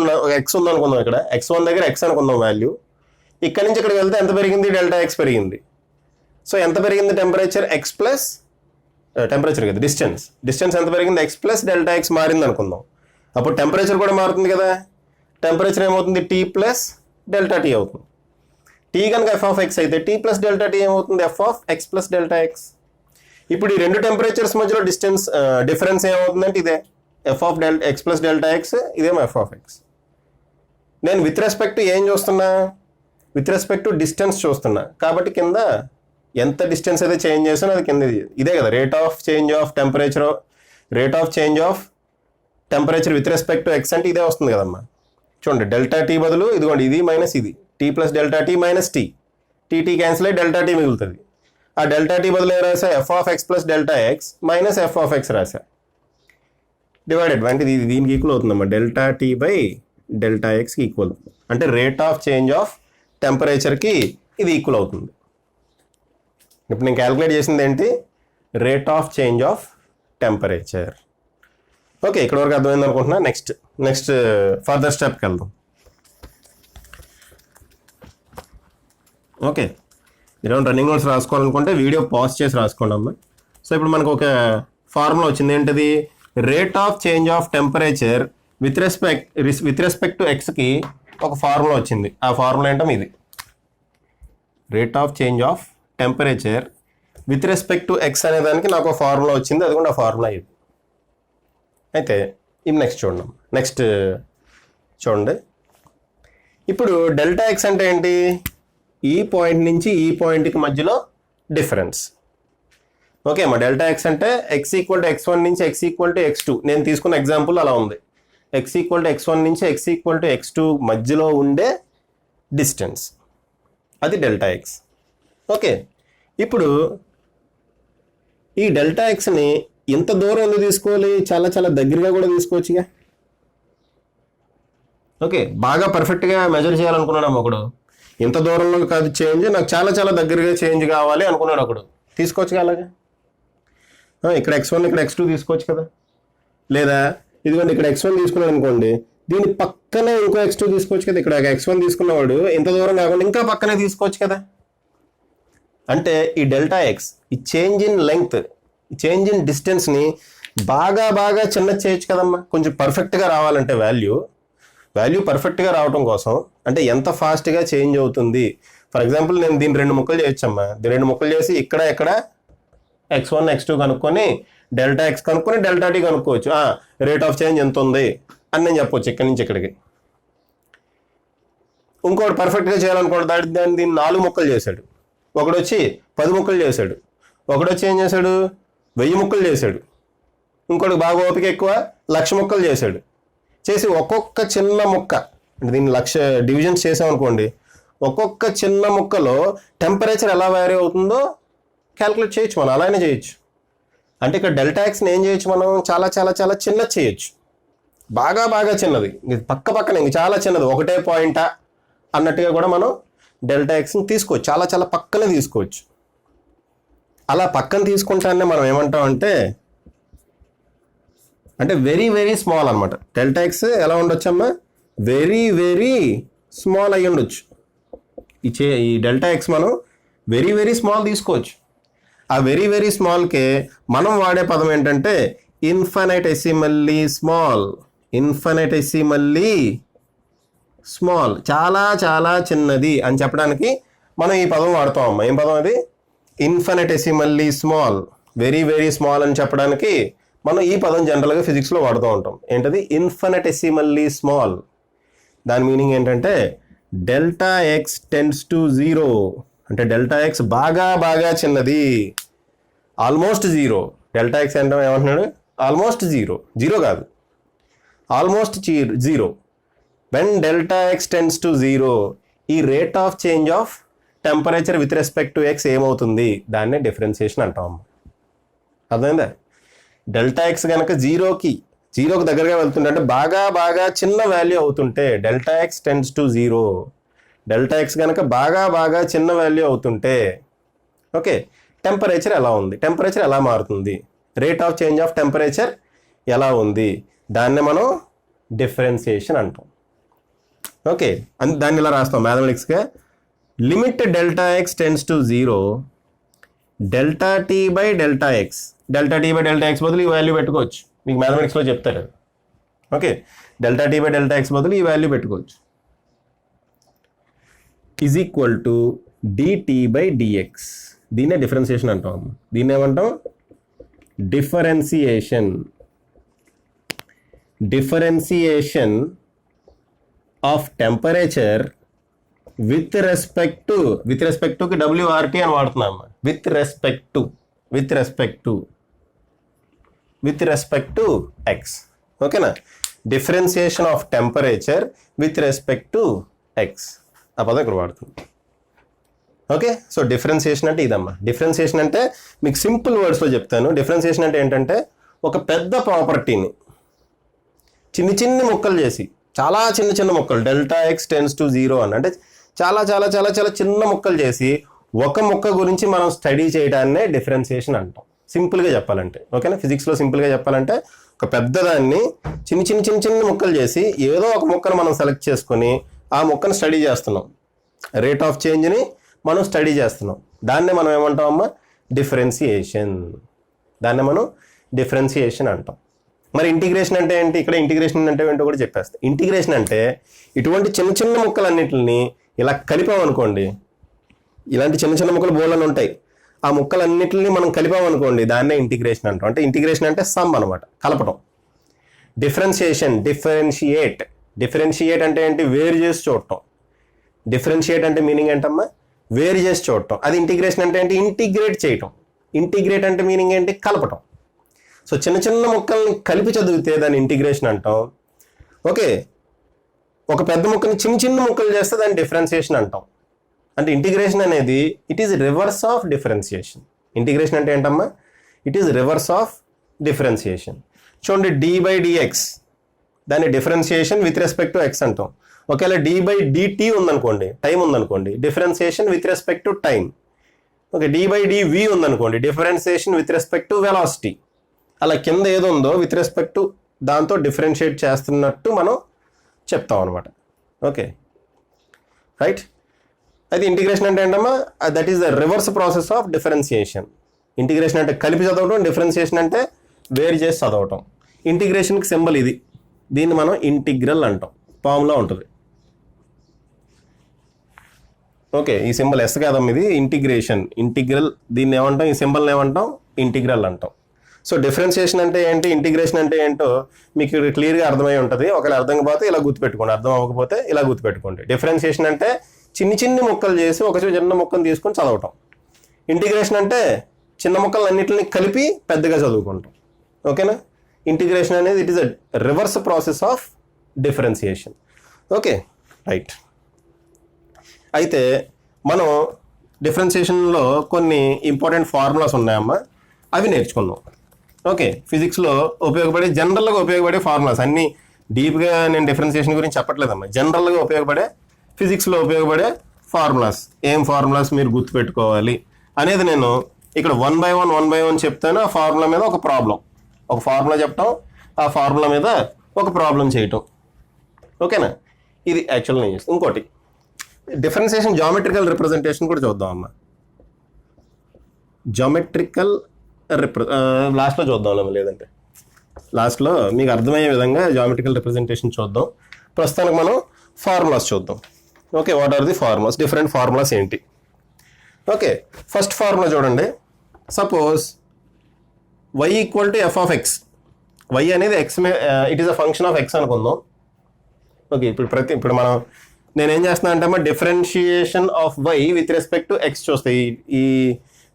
ఉందనుకుందాం. ఇక్కడ x1 దగ్గర ఎక్స్ అనుకుందాం వాల్యూ. ఇక్కడ నుంచి ఇక్కడికి వెళ్తే ఎంత పెరిగింది? డెల్టా ఎక్స్ పెరిగింది. సో ఎంత పెరిగింది టెంపరేచర్? ఎక్స్ ప్లస్ టెంపరేచర్ కదా, డిస్టెన్స్ ఎంత పెరిగింది? ఎక్స్ ప్లస్ డెల్టా ఎక్స్ మారింది అనుకుందాం. అప్పుడు టెంపరేచర్ కూడా మారుతుంది కదా. టెంపరేచర్ ఏమవుతుంది? T ప్లస్ డెల్టా టీ అవుతుంది. T కనుక ఎఫ్ ఆఫ్ ఎక్స్ అయితే T ప్లస్ డెల్టా టీ ఏమవుతుంది? F of x plus delta X. ఇప్పుడు ఈ రెండు టెంపరేచర్స్ మధ్యలో డిఫరెన్స్ ఏమవుతుందంటే ఇదే F of x plus delta X, ఇదేమో ఎఫ్ ఆఫ్ ఎక్స్. నేను విత్ రెస్పెక్ట్ టు ఏం చూస్తున్నా? విత్ రెస్పెక్ట్ టు డిస్టెన్స్ చూస్తున్నా. కాబట్టి కింద ఎంత డిస్టెన్స్ అయితే చేంజ్ చేస్తానో అది కింద ఇదే కదా rate of change of temperature. Rate of change of temperature with respect to X అంటే ఇదే వస్తుంది కదమ్మా. చూడండి, డెల్టా టీ బదులు ఇదిగోండి ఇది మైనస్ ఇది, T plus delta t minus T. T cancel అయ్యి డెల్టా టీ మిగులుతుంది. ఆ డెల్టా టీ బదులు ఏం రాసా? F of x plus delta x minus f of x రాసా. డివైడెడ్ అంటే ఇది దీనికి ఈక్వల్ అవుతుందమ్మా. డెల్టా టీ బై డెల్టా ఎక్స్కి ఈక్వల్. అంటే రేట్ ఆఫ్ చేంజ్ ఆఫ్ టెంపరేచర్కి ఇది ఈక్వల్ అవుతుంది. ఇప్పుడు నేను క్యాలిక్యులేట్ చేసింది ఏంటి? Rate of change of temperature. Okay, ఇక్కడ వరకు అర్థమైంది అనుకుంటున్నా. నెక్స్ట్ ఫర్దర్ స్టెప్కి వెళ్దాం. ఓకే, మీరు రన్నింగ్ నోట్స్ రాసుకోవాలనుకుంటే వీడియో పాజ్ చేసి రాసుకోండి అమ్మా. సో ఇప్పుడు మనకు ఒక ఫార్ములా వచ్చింది. ఏంటిది? Rate of change of temperature with respect to ఎక్స్కి ఒక ఫార్ములా వచ్చింది. ఆ ఫార్ములా ఏంటో ఇది. Rate of change of temperature with respect to x అనే దానికి నాకు ఒక ఫార్ములా వచ్చింది. అది కూడా ఆ ఫార్ములా ఇది. అయితే ఇది నెక్స్ట్ చూడండి. ఇప్పుడు డెల్టా ఎక్స్ అంటే ఏంటి? ఈ పాయింట్ నుంచి ఈ పాయింట్కి మధ్యలో డిఫరెన్స్. ఓకే అమ్మా, డెల్టా ఎక్స్ అంటే ఎక్స్ ఈక్వల్ టు x1 నుంచి ఎక్స్ ఈక్వల్ టు x2. నేను తీసుకున్న ఎగ్జాంపుల్ అలా ఉంది. ఎక్స్ ఈక్వల్ టు x1 నుంచి ఎక్స్ ఈక్వల్ టు x2 మధ్యలో ఉండే డిస్టెన్స్, అది డెల్టా ఎక్స్. ఓకే, ఇప్పుడు ఈ డెల్టా ఎక్స్ని ఇంత దూరం ఎందుకు తీసుకోవాలి? చాలా చాలా దగ్గరగా కూడా తీసుకోవచ్చుగా. ఓకే, బాగా పర్ఫెక్ట్గా మెజర్ చేయాలనుకున్నాడు ఒకడు. ఇంత దూరంలో కాదు చేంజ్, నాకు చాలా చాలా దగ్గరగా చేంజ్ కావాలి అనుకున్నాడు ఒకడు. తీసుకోవచ్చుగా అలాగే. ఇక్కడ x1 ఇక్కడ x2 తీసుకోవచ్చు కదా. లేదా ఇదిగోండి ఇక్కడ x1 తీసుకున్నాడు అనుకోండి, దీని పక్కనే ఇంకో x2 తీసుకోవచ్చు కదా. ఇక్కడ x1 తీసుకున్నవాడు ఇంత దూరం కాకుండా ఇంకా పక్కనే తీసుకోవచ్చు కదా. అంటే ఈ డెల్టా ఎక్స్, ఈ change in length, change in డిస్టెన్స్ని బాగా బాగా చిన్న చేయొచ్చు కదమ్మా. కొంచెం పర్ఫెక్ట్గా రావాలంటే వాల్యూ పర్ఫెక్ట్గా రావడం కోసం, అంటే ఎంత ఫాస్ట్గా చేంజ్ అవుతుంది. ఫర్ ఎగ్జాంపుల్ నేను దీన్ని 2 ముక్కలు చేయొచ్చమ్మా. దీన్ని 2 ముక్కలు చేసి ఇక్కడ x1 x2 కనుక్కొని డెల్టా ఎక్స్ కనుక్కొని డెల్టా టీ కనుక్కోవచ్చు. రేట్ ఆఫ్ చేంజ్ ఎంత ఉంది అని నేను చెప్పొచ్చు ఇక్కడి నుంచి ఇక్కడికి. ఇంకోటి పర్ఫెక్ట్గా చేయాలనుకోండి, దీన్ని 4 ముక్కలు చేశాడు. ఒకడు వచ్చి 10 ముక్కలు చేశాడు. ఒకడు వచ్చి ఏం చేశాడు? 1000 ముక్కలు చేశాడు. ఇంకోటి బాగా ఓపిక ఎక్కువ 1,00,000 ముక్కలు చేశాడు. చేసి ఒక్కొక్క చిన్న ముక్క, అంటే దీన్ని 1,00,000 డివిజన్స్ చేసామనుకోండి, ఒక్కొక్క చిన్న ముక్కలో టెంపరేచర్ ఎలా వేరీ అవుతుందో క్యాల్కులేట్ చేయొచ్చు. మనం అలానే చేయొచ్చు. అంటే ఇక్కడ డెల్టా ఎక్స్ని ఏం చేయొచ్చు? మనం చాలా చాలా చాలా చిన్నది చేయొచ్చు. బాగా బాగా చిన్నది, పక్కనే ఇంక చాలా చిన్నది, ఒకటే పాయింటా అన్నట్టుగా కూడా మనం డెల్టా ఎక్స్ని తీసుకోవచ్చు. చాలా చాలా పక్కనే తీసుకోవచ్చు. అలా పక్కన తీసుకుంటానే మనం ఏమంటాం అంటే వెరీ వెరీ స్మాల్ అనమాట. డెల్టా ఎక్స్ ఎలా ఉండొచ్చమ్మా? వెరీ వెరీ స్మాల్ అయ్యి ఉండొచ్చు. ఈ డెల్టా ఎక్స్ మనం వెరీ వెరీ స్మాల్ తీసుకోవచ్చు. ఆ వెరీ వెరీ స్మాల్కే మనం వాడే పదం ఏంటంటే ఇన్ఫినిటెసిమల్లీ స్మాల్, చాలా చాలా చిన్నది అని చెప్పడానికి మనం ఈ పదం వాడతాం అమ్మా. ఏం పదం అది? Infinitesimally small, very very small అని చెప్పడానికి మనం ఈ పదం జనరల్గా ఫిజిక్స్లో వాడుతూ ఉంటాం. ఏంటది? Infinitesimally small. దాని మీనింగ్ ఏంటంటే డెల్టా ఎక్స్ టెండ్స్ టు 0, అంటే డెల్టా ఎక్స్ బాగా బాగా చిన్నది, ఆల్మోస్ట్ 0. డెల్టా ఎక్స్ అంటే ఏమంటున్నాడు? ఆల్మోస్ట్ 0 కాదు, almost 0. When delta x tends to 0, ఈ rate of change of temperature with respect to X ఏమవుతుంది? దాన్నే డిఫరెన్సియేషన్ అంటాం. అర్థమైందా? డెల్టా ఎక్స్ కనుక జీరోకి దగ్గరగా వెళ్తుంటే, అంటే బాగా బాగా చిన్న వాల్యూ అవుతుంటే, delta x tends to 0. Delta X కనుక బాగా బాగా చిన్న వాల్యూ అవుతుంటే, ఓకే, టెంపరేచర్ ఎలా ఉంది? టెంపరేచర్ ఎలా మారుతుంది? Rate of change of temperature ఎలా ఉంది? దాన్ని మనం డిఫరెన్సియేషన్ అంటాం. ఓకే, దాన్ని ఇలా రాస్తాం మ్యాథమెటిక్స్గా. Limit delta x tends to 0, delta t by delta x. Delta t by delta x బదులు ఈ వాల్యూ పెట్టుకోవచ్చు. మీకు మ్యాథమెటిక్స్లో చెప్తారు. Okay, delta t by delta x బదులు ఈ వాల్యూ పెట్టుకోవచ్చు. Is equal to dt by dx. దీన్నే డిఫరెన్సియేషన్ అంటాం. దీన్ని ఏమంటాం? Differentiation of temperature with respect టుకి WRT అని వాడుతున్నాం. With respect to x. ఓకేనా? Differentiation of temperature with respect to X, ఆ పదం ఇక్కడ వాడుతుంది. ఓకే, సో డిఫరెన్సియేషన్ అంటే ఇదమ్మా. డిఫరెన్సియేషన్ అంటే మీకు సింపుల్ వర్డ్స్లో చెప్తాను. డిఫరెన్సియేషన్ అంటే ఏంటంటే ఒక పెద్ద ప్రాపర్టీని చిన్ని ముక్కలు చేసి, చాలా చిన్న ముక్కలు, డెల్టా ఎక్స్ టెండ్స్ టు 0 అని, అంటే చాలా చాలా చాలా చాలా చిన్న ముక్కలు చేసి ఒక ముక్క గురించి మనం స్టడీ చేయడాన్నే డిఫరెన్సియేషన్ అంటాం. సింపుల్గా చెప్పాలంటే, ఓకేనా? ఫిజిక్స్లో సింపుల్గా చెప్పాలంటే ఒక పెద్దదాన్ని చిన్న చిన్న చిన్న చిన్న ముక్కలు చేసి ఏదో ఒక ముక్కను మనం సెలెక్ట్ చేసుకొని ఆ ముక్కను స్టడీ చేస్తున్నాం. రేట్ ఆఫ్ చేంజ్ని మనం స్టడీ చేస్తున్నాం. దాన్నే మనం ఏమంటామమ్మా? డిఫరెన్సియేషన్. దాన్నే మనం డిఫరెన్సియేషన్ అంటాం. మరి ఇంటిగ్రేషన్ అంటే ఏంటి? ఇక్కడ ఇంటిగ్రేషన్ అంటే ఏంటో కూడా చెప్పేస్తాం. ఇంటిగ్రేషన్ అంటే ఇటువంటి చిన్న చిన్న ముక్కలన్నిటిని ఇలా కలిపామనుకోండి, ఇలాంటి చిన్న చిన్న ముక్కలు బోళ్ళని ఉంటాయి, ఆ ముక్కలన్నిటిని మనం కలిపామనుకోండి, దాన్నే ఇంటిగ్రేషన్ అంటాం. అంటే ఇంటిగ్రేషన్ అంటే సమ్ అనమాట, కలపటం. డిఫరెన్షియేషన్, డిఫరెన్షియేట్ అంటే ఏంటి? వేరు చేసి చూడటం. డిఫరెన్షియేట్ అంటే మీనింగ్ ఏంటమ్మా? వేరు చేసి చూడటం. అది ఇంటిగ్రేషన్ అంటే ఏంటి? ఇంటిగ్రేట్ చేయటం. ఇంటిగ్రేట్ అంటే మీనింగ్ ఏంటి? కలపటం. సో చిన్న చిన్న ముక్కల్ని కలిపి చదివితే దాన్ని ఇంటిగ్రేషన్ అంటాం. ఓకే, ఒక పెద్ద ముక్కని చిన్న చిన్న ముక్కలు చేస్తే దాన్ని డిఫరెన్సియేషన్ అంటాం. అంటే ఇంటిగ్రేషన్ అనేది it is reverse of differentiation. Integration అంటే ఏంటమ్మా? It is reverse of differentiation. చూడండి, d/dx దాన్ని differentiation with respect to X అంటాం. ఒకవేళ d/dt ఉందనుకోండి, టైం ఉందనుకోండి, differentiation with respect to time. Okay, d/dv ఉందనుకోండి, differentiation with respect to velocity. అలా కింద ఏదో ఉందో విత్ రెస్పెక్ట్ టు దాంతో డిఫరెన్షియేట్ చేస్తున్నట్టు మనం చెప్తాం అనమాట. Okay, right. అయితే ఇంటిగ్రేషన్ అంటే ఏంటమ్మా? That is the reverse process of differentiation. Integration అంటే కలిపి చదవటం, డిఫరెన్సియేషన్ అంటే వేరు చేసి చదవటం. ఇంటిగ్రేషన్కి సింబల్ ఇది. దీన్ని మనం ఇంటిగ్రల్ అంటాం. ఫార్ములా ఉంటుంది. ఓకే, ఈ సింబల్ ఎస్ కాదమ్మా, ఇది ఇంటిగ్రేషన్, ఇంటిగ్రల్. దీన్ని ఏమంటాం? ఈ సింబల్ని ఏమంటాం? ఇంటిగ్రల్ అంటాం. సో డిఫరెన్షియేషన్ అంటే ఏంటి, ఇంటిగ్రేషన్ అంటే ఏంటో మీకు క్లియర్గా అర్థమై ఉంటుంది. ఒకవేళ అర్థం కాకపోతే ఇలా గుర్తుపెట్టుకోండి, అర్థం అవ్వకపోతే ఇలా గుర్తుపెట్టుకోండి. డిఫరెన్షియేషన్ అంటే చిన్ని చిన్ని ముక్కలు చేసి ఒక చిన్న ముక్కను తీసుకొని చదవటం. ఇంటిగ్రేషన్ అంటే చిన్న ముక్కలు అన్నింటిని కలిపి పెద్దగా చదువుకుంటాం. ఓకేనా? ఇంటిగ్రేషన్ అనేది it is a reverse process of differentiation. Okay, right. అయితే మనం డిఫరెన్సియేషన్లో కొన్ని ఇంపార్టెంట్ ఫార్ములాస్ ఉన్నాయమ్మా, అవి నేర్చుకుందాం. ఓకే, ఫిజిక్స్లో ఉపయోగపడే, జనరల్గా ఉపయోగపడే ఫార్ములాస్ అన్నీ. డీప్గా నేను డిఫరెన్సియేషన్ గురించి చెప్పట్లేదమ్మా, జనరల్గా ఉపయోగపడే, ఫిజిక్స్లో ఉపయోగపడే ఫార్ములాస్. ఏం ఫార్ములాస్ మీరు గుర్తుపెట్టుకోవాలి అనేది నేను ఇక్కడ వన్ బై వన్ చెప్తాను. ఆ ఫార్ములా మీద ఒక ఫార్ములా చెప్పటం, ఆ ఫార్ములా మీద ఒక ప్రాబ్లం చేయటం. ఓకేనా? ఇది యాక్చువల్గా నేను చేస్తాను. ఇంకోటి డిఫరెన్సియేషన్ జామెట్రికల్ రిప్రజెంటేషన్ కూడా చూద్దాం అమ్మా. జామెట్రికల్ లాస్ట్లో చూద్దాం, లేదంటే లాస్ట్లో మీకు అర్థమయ్యే విధంగా జామెట్రికల్ రిప్రజెంటేషన్ చూద్దాం. ప్రస్తుతానికి మనం ఫార్ములాస్ చూద్దాం. Okay, what are the formulas? Different formulas ఏంటి? ఓకే, ఫస్ట్ ఫార్ములా చూడండి. Suppose y equal to f of x. Y అనేది x it is a function of x అనుకుందాం. ఓకే, ఇప్పుడు మనం నేనేం చేస్తున్నా అంటే అమ్మా, differentiation of y with respect to x చూస్తే ఈ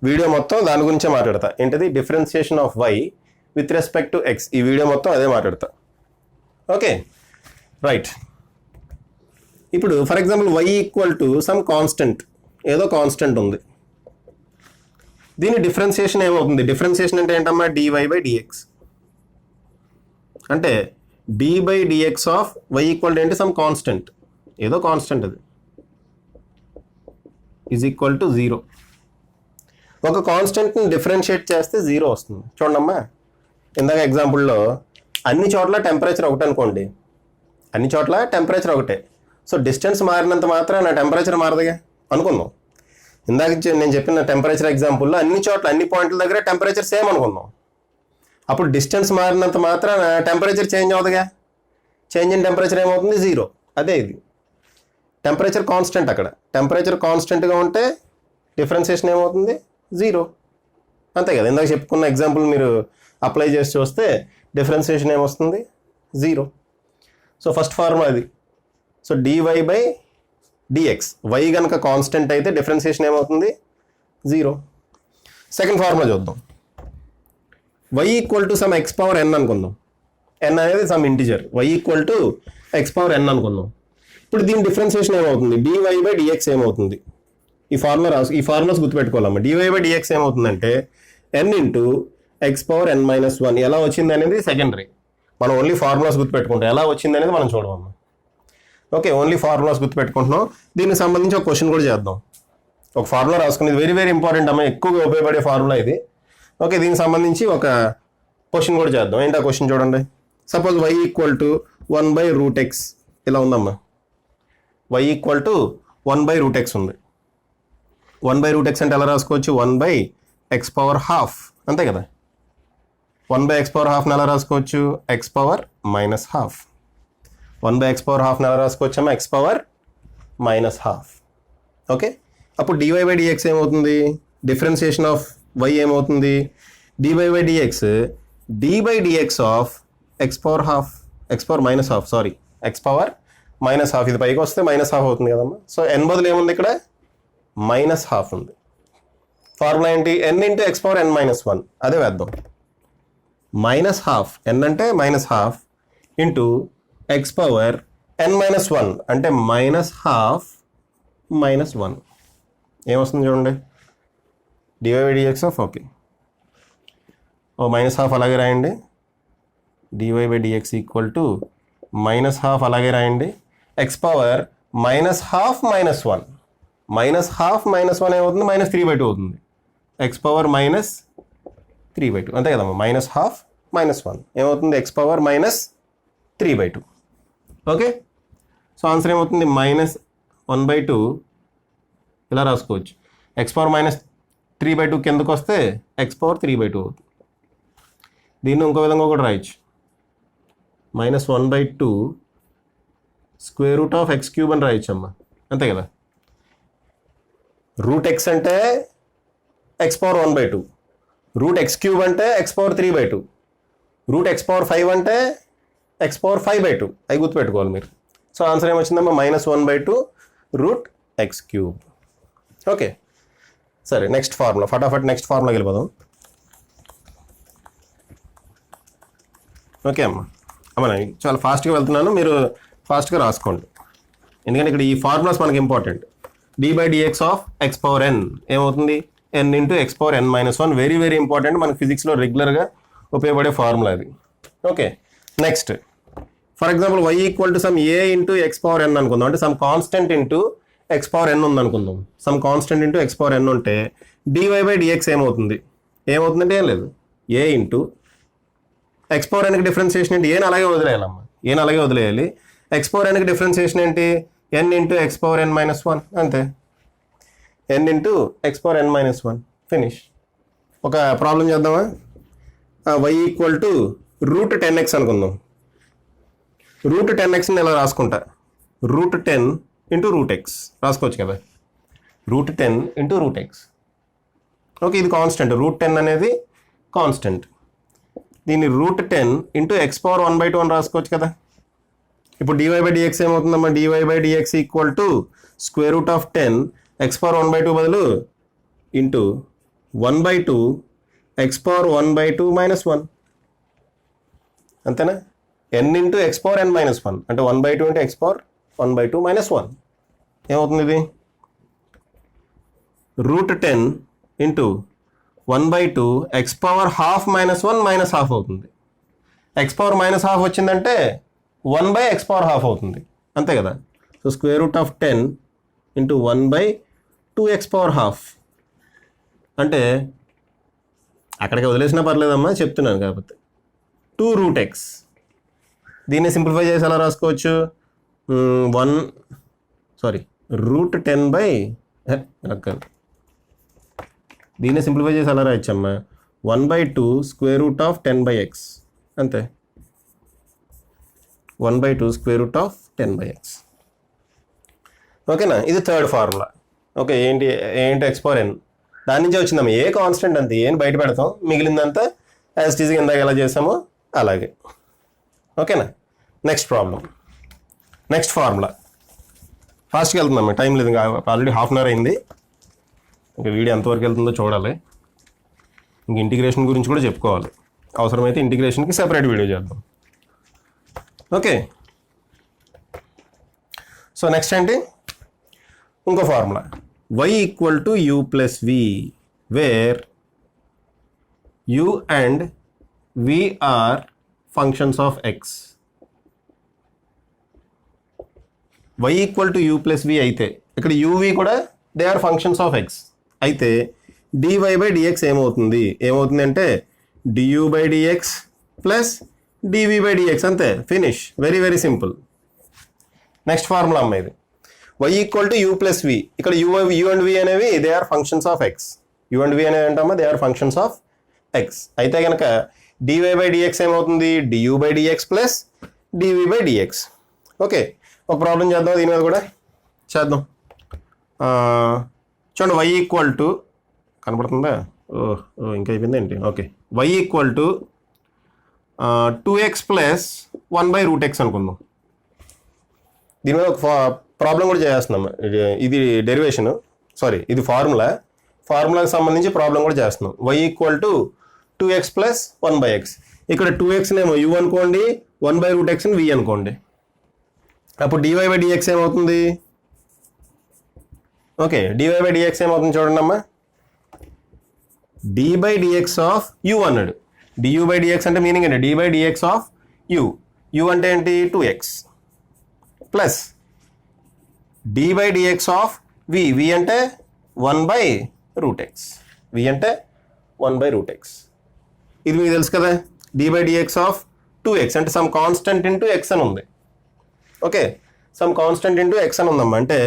వీడియో మొత్తం దాని గురించే మాట్లాడతా. ఏంటిది? Differentiation of y with respect to x. ఈ వీడియో మొత్తం అదే మాట్లాడతా. Okay, right. ఇప్పుడు for example y equal to some constant, ఏదో కాన్స్టెంట్ ఉంది. దీని డిఫరెన్సియేషన్ ఏమవుతుంది? డిఫరెన్సియేషన్ అంటే ఏంటమ్మా? dy/dx. అంటే d/dx of y equal to ఏంటి? సమ్ కాన్స్టెంట్, ఏదో కాన్స్టెంట్, అది ఈజ్ ఈక్వల్ టు 0. ఒక కాన్స్టెంట్ని డిఫరెన్షియేట్ చేస్తే 0 వస్తుంది. చూడమ్మా, ఇందాక ఎగ్జాంపుల్లో అన్ని చోట్ల టెంపరేచర్ ఒకటే అనుకోండి, అన్ని చోట్ల టెంపరేచర్ ఒకటే. సో డిస్టెన్స్ మారినంత మాత్రం టెంపరేచర్ మారదుగా అనుకుందాం. ఇందాక నేను చెప్పిన టెంపరేచర్ ఎగ్జాంపుల్లో అన్ని చోట్ల అన్ని పాయింట్ల దగ్గర టెంపరేచర్ సేమ్ అనుకుందాం. అప్పుడు డిస్టెన్స్ మారినంత మాత్రాన టెంపరేచర్ చేంజ్ అవుతుందిగా. చేంజ్ ఇన్ టెంపరేచర్ ఏమవుతుంది? 0. అదే ఇది టెంపరేచర్ కాన్స్టెంట్. అక్కడ టెంపరేచర్ కాన్స్టెంట్గా ఉంటే డిఫరెన్సియేషన్ ఏమవుతుంది? 0. అంతే కదా, ఇందాక చెప్పుకున్న ఎగ్జాంపుల్ మీరు అప్లై చేసి చూస్తే డిఫరెన్సియేషన్ ఏమొస్తుంది? 0. సో ఫస్ట్ ఫార్ములా అది. సో dy/dx, y కనుక కాన్స్టెంట్ అయితే డిఫరెన్సియేషన్ ఏమవుతుంది? 0. సెకండ్ ఫార్ములా చూద్దాం. y equal to some x power n అనుకుందాం. n అనేది some integer. y equal to x power n అనుకుందాం. ఇప్పుడు దీని డిఫరెన్సియేషన్ ఏమవుతుంది? dy/dx ఏమవుతుంది? ఈ ఫార్ములాస్ గుర్తుపెట్టుకోవాలమ్మా. dy/dx ఏమవుతుందంటే n into x power n minus 1. ఎలా వచ్చింది అనేది సెకండరీ. మనం ఓన్లీ ఫార్ములాస్ గుర్తుపెట్టుకుంటాం. ఎలా వచ్చింది అనేది మనం చూడమమ్మా. ఓకే, ఓన్లీ ఫార్ములాస్ గుర్తుపెట్టుకుంటున్నాం. దీనికి సంబంధించి ఒక క్వశ్చన్ కూడా చేద్దాం. ఒక ఫార్ములా రాసుకునేది వెరీ వెరీ ఇంపార్టెంట్ అమ్మా, ఎక్కువగా ఉపయోగపడే ఫార్ములా ఇది. ఓకే, దీనికి సంబంధించి ఒక క్వశ్చన్ కూడా చేద్దాం. ఏంటి ఆ క్వశ్చన్ చూడండి. Suppose y equal to 1/√x ఇలా ఉందమ్మా. y ఈక్వల్ టు 1/√x ఉంది. 1/√x అంటే ఎలా రాసుకోవచ్చు? 1/x⁻½ అంతే కదా. 1/x⁻½ ఎలా రాసుకోవచ్చు? x⁻−½ 1/x⁻½ ఎలా రాసుకోవచ్చమ్మా? x⁻−½ okay. అప్పుడు dy/dx ఏమవుతుంది? డిఫరెన్షియేషన్ ఆఫ్ y ఏమవుతుంది? dy/dx d/dx of x⁻½ x⁻−½ sorry x⁻−½ ఇది పైకి వస్తే -½ అవుతుంది కదమ్మా. సో n బదులు ఏముంది ఇక్కడ? -½ ఉంది. ఫార్ములా ఏంటి? n ఇంటూ x⁻n−1 అదే వేద్దాం. -½ n అంటే -½ ఇంటూ x⁻n−1 అంటే -½ ఏమొస్తుంది చూడండి. dy/dx ఆఫ్ ఓకే -½ అలాగే రాయండి. dy/dx ఈక్వల్ టు -½ అలాగే రాయండి. x⁻−½ -1 -½ ఏమవుతుంది? -3/2 అవుతుంది. x⁻−3/2 అంతే కదమ్మా. -½ -1 ఏమవుతుంది? x⁻−3/2 okay. సో ఆన్సర్ ఏమవుతుంది? -1/2 ఇలా రాసుకోవచ్చు. x⁻−3/2 కిందకు వస్తే x⁻3/2 అవుతుంది. దీన్ని ఇంకో విధంగా కూడా రాయొచ్చు. -1/2 √x³ అని రాయొచ్చు అమ్మా అంతే కదా. √x అంటే x⁻1/2 √x³ అంటే x⁻3/2 √x⁻5 అంటే x⁻5/2 అవి గుర్తుపెట్టుకోవాలి మీరు. సో ఆన్సర్ ఏమొచ్చిందమ్మా? -1/2 √x³ ఓకే. సరే నెక్స్ట్ ఫార్ములా ఫటాఫట్ నెక్స్ట్ ఫార్ములాకి వెళ్ళిపోదాం. ఓకే అమ్మా చాలా ఫాస్ట్గా వెళ్తున్నాను, మీరు ఫాస్ట్గా రాసుకోండి ఎందుకంటే ఇక్కడ ఈ ఫార్ములాస్ మనకి ఇంపార్టెంట్. d/dx ఆఫ్ x⁻n ఏమవుతుంది? n into x⁻n−1 very very important, మనకి ఫిజిక్స్లో రెగ్యులర్గా ఉపయోగపడే ఫార్ములా అది. Okay next for example y equal to some a into x⁻n అనుకుందాం. అంటే సమ్ కాన్స్టెంట్ ఇంటూ x⁻n ఉంది అనుకుందాం. సమ్ కాన్స్టెంట్ ఇంటూ x⁻n ఉంటే dy/dx ఏమవుతుంది? ఏమవుతుందంటే ఏం లేదు, a ఇంటూ x⁻nకి డిఫరెన్షియేషన్ ఏంటి? ఏని అలాగే వదిలేయాలమ్మా, ఏని అలాగే వదిలేయాలి. x⁻nకి డిఫరెన్షియేషన్ ఏంటి? n ఇంటూ x⁻n−1 అంతే. n into x⁻n−1 finish. ఒక ప్రాబ్లం చేద్దామా? y ఈక్వల్ టు √10x అనుకుందాం. √10xని ఎలా రాసుకుంటా? √10 ఇంటూ √x రాసుకోవచ్చు కదా. √10 ఇంటూ √x ఓకే. ఇది కాన్స్టెంట్, √10 అనేది కాన్స్టెంట్. దీన్ని √10 ఇంటూ x⁻1/2 అని రాసుకోవచ్చు కదా. ఇప్పుడు dy/dx ఏమవుతుందమ్మా? dy/dx equal to √10 x⁻1/2 బదులు ఇంటూ 1/2 x⁻1/2 -1 అంతేనా. n ఇంటూ x⁻n−1 అంటే 1/2 అంటే x⁻1/2 -1 ఏమవుతుంది? ఇది √10 ఇంటూ 1/2 x⁻½ -1 అవుతుంది. x⁻−½ వచ్చిందంటే 1/x⁻½ అవుతుంది అంతే కదా. సో √10 ఇంటూ 1/2x⁻½ అంటే అక్కడికి వదిలేసినా పర్లేదమ్మా, చెప్తున్నాను కాబట్టి 2√x. దీన్ని సింప్లిఫై చేసి ఎలా రాసుకోవచ్చు? √10 దీన్ని సింప్లిఫై చేసి ఎలా రాయొచ్చమ్మా? 1/2 √10/x అంతే. 1/2 √10/x ఓకేనా. ఇది థర్డ్ ఫార్ములా. ఓకే ఏంటి x⁻n దాని నుంచే వచ్చిందమ్మా. ఏ కాన్స్టెంట్ అంతే ఏం బయట పెడతాం, మిగిలిందంతా యాజ్ ఇట్ ఈజ్ ఇందాక ఎలా చేసామో అలాగే. ఓకేనా. Next problem, next formula. ఫాస్ట్గా వెళ్తుందమ్మా, టైం లేదు, ఇంకా ఆల్రెడీ ½ అన్ అవర్ అయింది. ఇంకా వీడియో ఎంతవరకు వెళ్తుందో చూడాలి. ఇంక ఇంటిగ్రేషన్ గురించి కూడా చెప్పుకోవాలి, అవసరమైతే ఇంటిగ్రేషన్కి సెపరేట్ వీడియో చేద్దాం. ఓకే సో నెక్స్ట్ ఏంటి? ఇంకో formula y equal to u plus v where u and v are functions of x. y equal to u plus v అయితే ఇక్కడ uv కూడా they are functions of x అయితే dy/dx ఏమవుతుంది అంటే du by dx plus dv by dx, అంతే, finish. Very very simple. Next formula అమ్మ ఇది. y equal to u plus v. ఇక్కడ యూ అండ్ వి అనేవి they are functions of x. U and v అనేవి ఏంటమ్మా, they are functions of x. అయితే కనుక డివై బై డిఎక్స్ ఏమవుతుంది, du by dx plus dv by dx. Okay, ఒక ప్రాబ్లం చేద్దాం, దీని మీద కూడా చేద్దాం. చూడండి, y ఈక్వల్ టు, కనపడుతుందా, ఇంకా అయిపోయింది ఏంటి, okay, y equal to 2x plus 1/√x అనుకుందాం. దీని మీద ఒక ప్రాబ్లం కూడా చేస్తున్నాం. ఇది డెరివేషన్, సారీ, ఇది ఫార్ములాకి సంబంధించి ప్రాబ్లం కూడా చేస్తున్నాం. y equal to 2x plus 1/x. ఇక్కడ 2xనేమో u అనుకోండి, 1/√x v అనుకోండి. అప్పుడు dy బై dx ఏమవుతుంది, ఓకే, dy బై dx ఏమవుతుంది చూడండి అమ్మా, d by dx of u అన్నాడు. du బై dx అంటే మీనింగ్ ఏంటి, d by dx of u అంటే ఏంటి, 2x plus d by dx of v అంటే 1/√x, v అంటే 1/√x. ఇది మీకు తెలుసు కదా, d by dx of 2x అంటే సమ్ కాన్స్టెంట్ ఇంటూ x అని ఉంది. Okay, some constant into x అని ఉందమ్మా, అంటే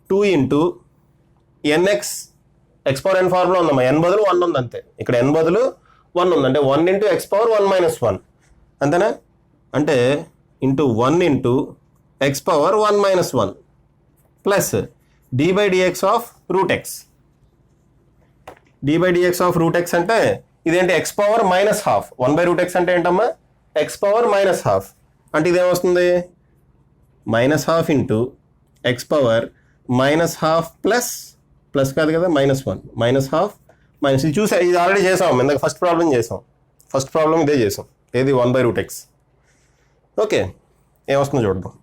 2 into nx, X power n formula ఉందమ్మా, n బదులు 1 ఉంది అంతే. ఇక్కడ n బదులు 1 ఉంది, అంటే 1 ఇంటూ ఎక్స్ పవర్ 1 - 1 అంతేనా, అంటే into 1 into x power 1 - 1 plus d by dx of √x. d by dx of √x అంటే ఇదేంటి, ఎక్స్ పవర్ -½ 1/√x అంటే ఏంటమ్మా, ఎక్స్ పవర్ -½ అంటే ఇదేమొస్తుంది, -½ ఇంటూ ఎక్స్ పవర్ -½ ప్లస్ కాదు కదా, -1 -½ ఇది చూసా, ఇది ఆల్రెడీ చేసాం ఇందాక, ఫస్ట్ ప్రాబ్లం ఇదే చేసాం, ఏది 1/√x. ఓకే, ఏమొస్తుందో చూద్దాం.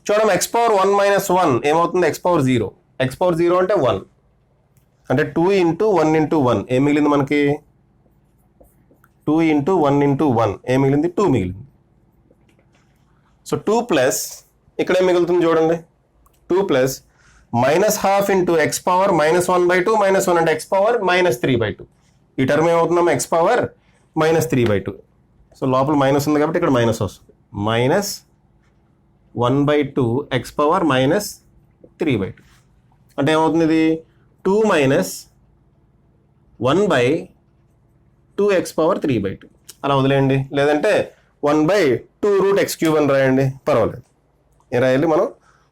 చూడడం, ఎక్స్ పవర్ 1 - 1 ఏమవుతుంది, ఎక్స్ పవర్ 0. ఎక్స్ పవర్ 0 అంటే 1, అంటే 2 ఇంటూ 1 ఇంటూ 1 ఏం మిగిలింది మనకి, 2 ఇంటూ 1 ఇంటూ 1 ఏం మిగిలింది, 2 మిగిలింది. సో 2 ప్లస్ ఇక్కడ ఏం మిగులుతుంది చూడండి, 2 ప్లస్ -½ ఇంటూ ఎక్స్ పవర్ -1/2 -1 అంటే ఎక్స్ పవర్ -3/2. ఈ టర్మ్ ఏమవుతుందమ్మా, ఎక్స్ పవర్ -3/2. సో లోపల మైనస్ ఉంది కాబట్టి ఇక్కడ మైనస్ వస్తుంది, -1/2 ఎక్స్ పవర్ -3/2 అంటే ఏమవుతుంది, ఇది 2 - 1/2 ఎక్స్ పవర్ 3/2 అలా వదిలేయండి. లేదంటే 1/2√x³ అని రాయండి, పర్వాలేదు. ఏం రాయాలి మనం,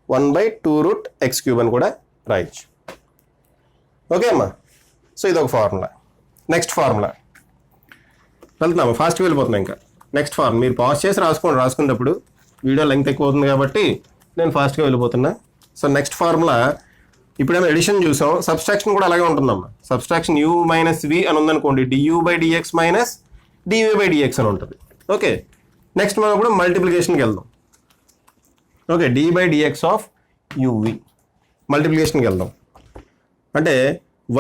1/2√x³ అని కూడా రాయొచ్చు. ఓకే అమ్మా, సో ఇది ఒక ఫార్ములా. నెక్స్ట్ ఫార్ములా వెళ్తున్నాము, ఫాస్ట్గా వెళ్ళిపోతున్నాం. ఇంకా నెక్స్ట్ ఫార్ములా మీరు పాజ్ చేసి రాసుకునేటప్పుడు వీడియో లెంగ్త్ ఎక్కువ అవుతుంది కాబట్టి నేను ఫాస్ట్గా వెళ్ళిపోతున్నా. సో నెక్స్ట్ ఫార్ములా, ఇప్పుడేమో ఎడిషన్ చూసాం, సబ్స్ట్రాక్షన్ కూడా అలాగే ఉంటుందమ్మా. సబ్స్ట్రాక్షన్ u - v అని ఉందనుకోండి, du by dx minus dv by dx అని ఉంటుంది. ఓకే, నెక్స్ట్ మనం కూడా మల్టిప్లికేషన్కి వెళ్దాం. Okay, d by dx of uv మల్టిప్లికేషన్కి వెళ్దాం. అంటే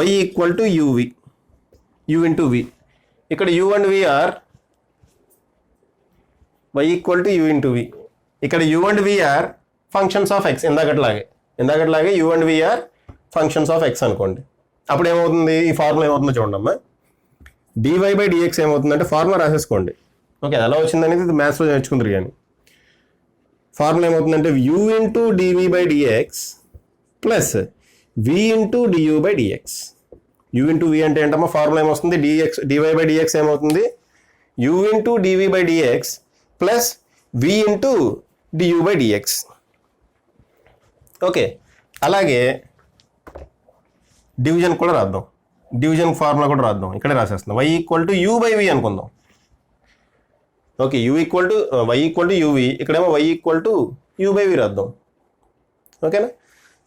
y equal to uv, u into v. ఇక్కడ u and v are, y equal to u into v. ఇక్కడ u and v are functions of x. ఇందాకట్లాగే u and v are functions of x అనుకోండి. అప్పుడు ఏమవుతుంది, ఈ ఫార్ములా ఏమవుతుందో చూడండి అమ్మా. dy బై dx ఏమవుతుందంటే, ఫార్ములా రాసేసుకోండి. ఓకే, అది ఎలా వచ్చిందనేది ఇది మ్యాథ్స్లో నేర్చుకుందరు. కానీ ఫార్ములా ఏమవుతుందంటే u into dv by dx plus v into du by dx. u into v అంటే ఏంటమ్మా, ఫార్ములా ఏమొస్తుంది, dy బై dx ఏమవుతుంది, u into dv by dx plus v into du by dx. Okay, అలాగే డివిజన్ కూడా రాద్దాం, డివిజన్ ఫార్ములా కూడా రాద్దాం. ఇక్కడే రాసేస్తున్నాం, y equal to u by v అనుకుందాం. Okay, y equal to uv, ఇక్కడేమో y equal to u by v రాద్దాం. ఓకేనా,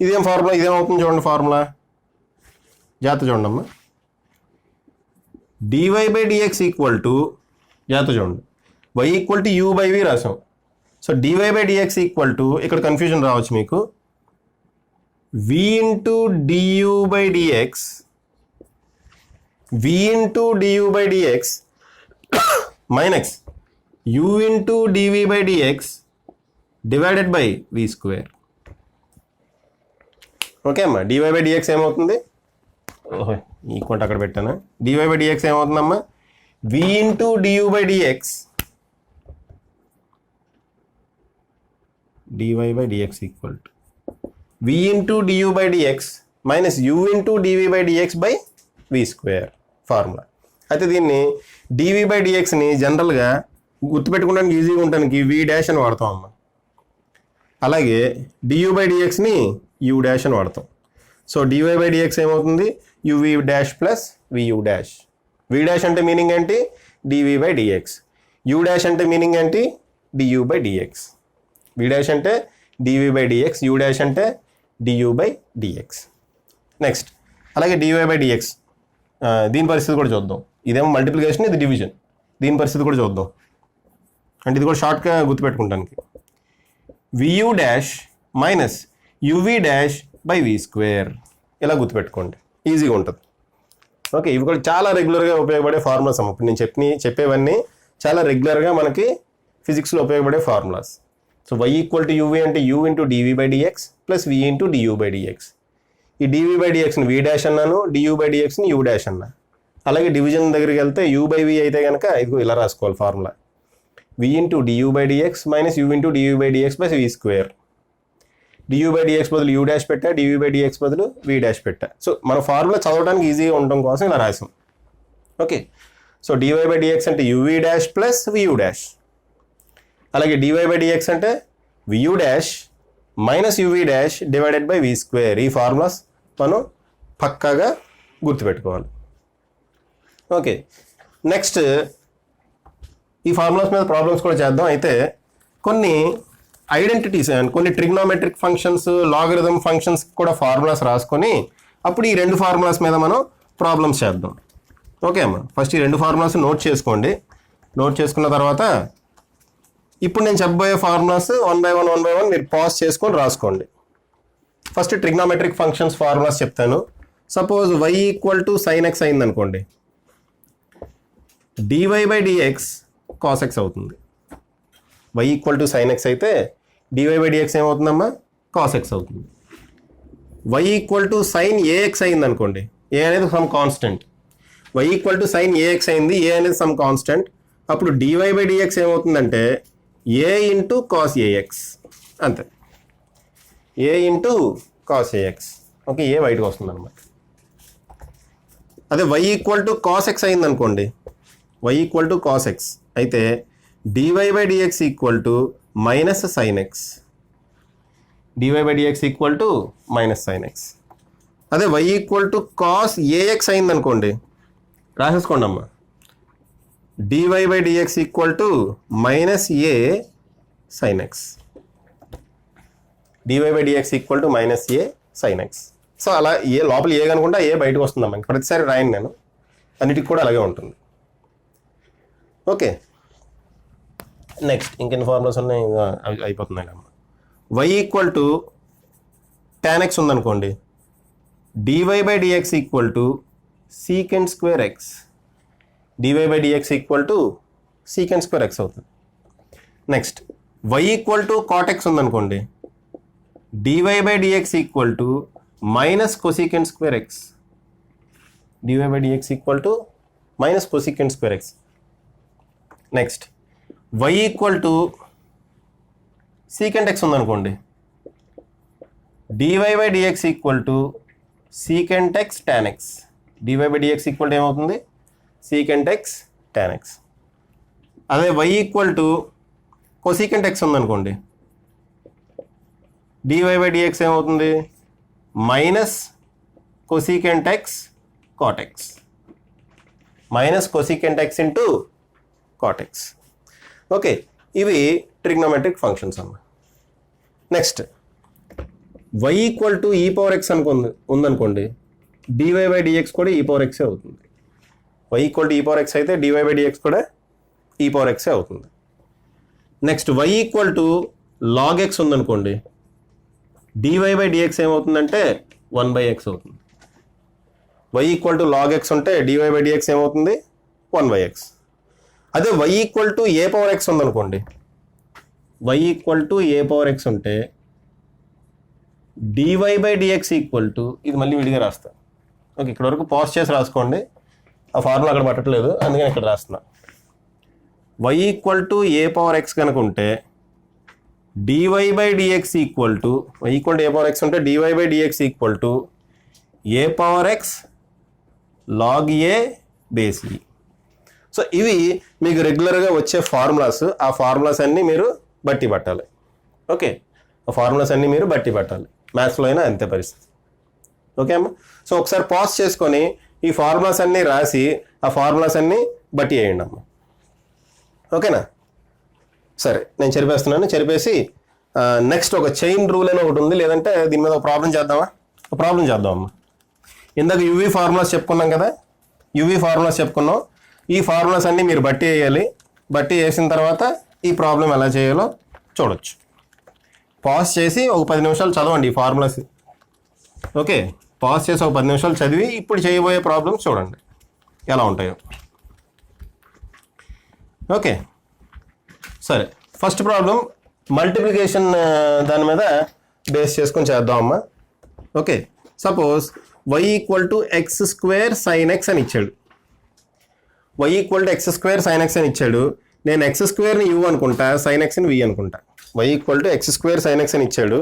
ఇదేం ఫార్ములా, ఇదేమవుతుంది చూడండి, ఫార్ములా జాగ్రత్త చూడండి అమ్మా. dy by dx equal to, జాగ్రత్త చూడండి, y equal to u by v రాసాం. So dy by dx equal to, ఇక్కడ కన్ఫ్యూజన్ రావచ్చు మీకు, v into du by dx, v into du by dx minus u into dv by dx divided by v². Okay అమ్మా, dy బై dx ఏమవుతుంది, ఈక్వల్ అక్కడ పెట్టాను, dy by dx ఏమవుతుందమ్మా, v into du by dx dy by dx equal to v into du by dx minus u into dv by dx by v square formula. అయితే దీన్ని dv by dxని జనరల్గా గుర్తుపెట్టుకోవడానికి ఈజీగా ఉండడానికి v డాష్ అని వాడతాం అమ్మ. అలాగే du by dxని u డాష్ అని వాడతాం. సో dy by dx ఏమవుతుంది uv dash plus vu dash. v dash అంటే మీనింగ్ ఏంటి dv by dx. u dash అంటే మీనింగ్ ఏంటి du by dx. v dash అంటే dv by dx, u dash అంటే du by dx. నెక్స్ట్ అలాగే dy by dx దీని పరిస్థితి కూడా చూద్దాం. ఇదేమో మల్టిప్లికేషన్, ఇది డివిజన్. దీని పరిస్థితి కూడా చూద్దాం. అంటే ఇది కూడా షార్ట్గా గుర్తుపెట్టుకుంటానికి vu dash minus uv dash by v square ఇలా గుర్తుపెట్టుకోండి, ఈజీగా ఉంటుంది. ఓకే, ఇవి కూడా చాలా రెగ్యులర్గా ఉపయోగపడే ఫార్ములాస్ అమ్మ. ఇప్పుడు నేను చెప్పేవన్నీ చాలా రెగ్యులర్గా మనకి ఫిజిక్స్లో ఉపయోగపడే formulas. So y equal to uv అంటే u into dv by dx plus v into du by dx. ఈ dv బై dxని v డాష్ అన్నాను, du బై dxని u డాష్ అన్నా. అలాగే డివిజన్ దగ్గరికి వెళ్తే u బై v అయితే కనుక ఇదిగో ఇలా రాసుకోవాలి formula, v into du by dx minus u into dv by dx plus v square. du by dx బదులు u డాష్ పెట్టా, dv బై dx బదులు v డాష్ పెట్టా. సో మన ఫార్ములా చదవడానికి ఈజీగా ఉండడం కోసం ఇలా రాసాం. Okay, so dy by dx అంటే uv dash plus vu dash. అలాగే dy బై dx అంటే vu dash minus uv dash divided by v square. ఈ ఫార్ములాస్ మనం పక్కాగా గుర్తుపెట్టుకోవాలి. ఓకే, నెక్స్ట్ ఈ ఫార్ములాస్ మీద ప్రాబ్లమ్స్ కూడా చేద్దాం. అయితే కొన్ని ఐడెంటిటీస్ అండ్ కొన్ని ట్రిగ్నోమెట్రిక్ ఫంక్షన్స్, లాగరిథం ఫంక్షన్స్ కూడా ఫార్ములాస్ రాసుకొని అప్పుడు ఈ రెండు ఫార్ములాస్ మీద మనం ప్రాబ్లమ్స్ చేద్దాం. ఓకే అమ్మ, ఫస్ట్ ఈ రెండు ఫార్ములాస్ నోట్ చేసుకోండి. నోట్ చేసుకున్న తర్వాత ఇప్పుడు నేను చెప్పబోయే ఫార్ములాస్ వన్ బై వన్ మీరు పాజ్ చేసుకొని రాసుకోండి. ఫస్ట్ ట్రిగ్నోమెట్రిక్ ఫంక్షన్స్ ఫార్ములాస్ చెప్తాను. Suppose y equal to sin x అయింది అనుకోండి, dy by dx cos x అవుతుంది. y equal to sin x అయితే dy బై dx ఏమవుతుందమ్మా కాస్ ఎక్స్ అవుతుంది. y equal to sin a x అయింది అనుకోండి, ఏ అనేది some constant. y equal to sin a x అయింది, ఏ అనేది సమ్ కాన్స్టెంట్. అప్పుడు dy బై dx ఏమవుతుందంటే ఏ ఇంటూ కాస్ ఏఎక్స్, అంతే, a into cos a x. Okay, a బయటకు వస్తుంది అనమాట. అదే y equal to cos x అయింది అనుకోండి, y ఈక్వల్ టు కాస్ ఎక్స్ అయితే dy by dx equal to minus sine x. dy by dx equal to minus sine x. అదే y equal to cos a x అయింది అనుకోండి, రాసేసుకోండి అమ్మా, dy by dx equal to minus a sine x. dy by dx equal to minus a sine X. So అలా ఏ లోపల ఏ కనుకుంటే ఏ బయటకు వస్తుందమ్మా. ప్రతిసారి రాయను నేను, అన్నిటికి కూడా అలాగే ఉంటుంది. ఓకే, నెక్స్ట్ ఇంకెన్ని ఫార్ములాస్ ఉన్నాయి, అయిపోతున్నాయి అమ్మ. y equal to tan x ఉందనుకోండి, dy by dx equal to secant square x. dy by dx equal to secant square x అవుతుంది. Next y equal to cot x ఉందనుకోండి, dy by dx equal to minus cosecant square x. dy by dx equal to minus cosecant square x. Next y equal to secant x ఉందనుకోండి, dy by dx equal to secant x tan x. dy by dx equal to ఏమవుతుంది సీకెంట్ ఎక్స్ టాన్ ఎక్స్. అదే y equal to cosecant x ఉందనుకోండి, dy బై dx ఏమవుతుంది minus cosecant x cot x. Minus cosecant x into cot x. Okay, ఇవి ట్రిగ్నోమెట్రిక్ ఫంక్షన్స్ అన్న. Next y equal to e power x ఉందనుకోండి, dy బై dx కూడా ఈ పవర్ ఎక్సే అవుతుంది. y equal to e power x అయితే dy బై dx కూడా ఈ పవర్ ఎక్సే అవుతుంది. Next y equal to log X ఉందనుకోండి, dy బై dx ఏమవుతుందంటే 1/x అవుతుంది. y equal to log x ఉంటే dy బై dx ఏమవుతుంది 1/x. అదే y equal to a power x ఉందనుకోండి, y equal to a power x ఉంటే dy by dx equal to, ఇది మళ్ళీ విడిగా రాస్తా. ఓకే, ఇక్కడ వరకు పాజ్ చేసి రాసుకోండి, ఆ ఫార్ములా అక్కడ పట్టట్లేదు, అందుకని ఇక్కడ రాస్తున్నా. y equal to a power x కనుక ఉంటే dy by dx equal to y equal to a power x ఉంటే dy by dx equal to a power x log a base e. So ఇవి మీకు రెగ్యులర్గా వచ్చే ఫార్ములాస్. ఆ ఫార్ములాస్ అన్నీ మీరు బట్టి పట్టాలి. ఓకే, ఆ ఫార్ములాస్ అన్నీ మీరు బట్టి పట్టాలి. మ్యాథ్స్లో అయినా అంతే పరిస్థితి. ఓకే అమ్మ. సో ఒకసారి పాజ్ చేసుకొని ఈ ఫార్ములాస్ అన్నీ రాసి ఆ ఫార్ములాస్ అన్నీ బట్టి వేయండి అమ్మ. ఓకేనా? సరే, నేను చెరిపేస్తున్నాను. చెరిపేసి నెక్స్ట్ ఒక చైన్ రూల్ అని ఒకటి ఉంది, లేదంటే దీని మీద ఒక ప్రాబ్లం చేద్దామా? ఒక ప్రాబ్లం చేద్దామమ్మా. ఇందాక యూవీ ఫార్ములాస్ చెప్పుకున్నాం కదా, యూవీ ఫార్ములాస్ చెప్పుకున్నాం. ఈ ఫార్ములాస్ అన్నీ మీరు బట్టి వేయాలి. బట్టి వేసిన తర్వాత ఈ ప్రాబ్లం ఎలా చేయాలో చూడొచ్చు. పాజ్ చేసి ఒక 10 నిమిషాలు చదవండి ఈ ఫార్ములాస్. ఓకే, పాజ్ చేసి ఒక 10 నిమిషాలు చదివి ఇప్పుడు చేయబోయే ప్రాబ్లమ్స్ చూడండి ఎలా ఉంటాయో. ఓకే, సరే, ఫస్ట్ ప్రాబ్లం మల్టిప్లికేషన్ దాని మీద బేస్ చేసుకొని చేద్దాం అమ్మా. Okay, suppose y equal to X square sine X అని ఇచ్చాడు. y equal to X square sine X అని ఇచ్చాడు. నేను ఎక్స్ స్క్వేర్ని యూ అనుకుంటా, సైన్ ఎక్స్ని వి అనుకుంటా. y equal to X square sine X అని ఇచ్చాడు.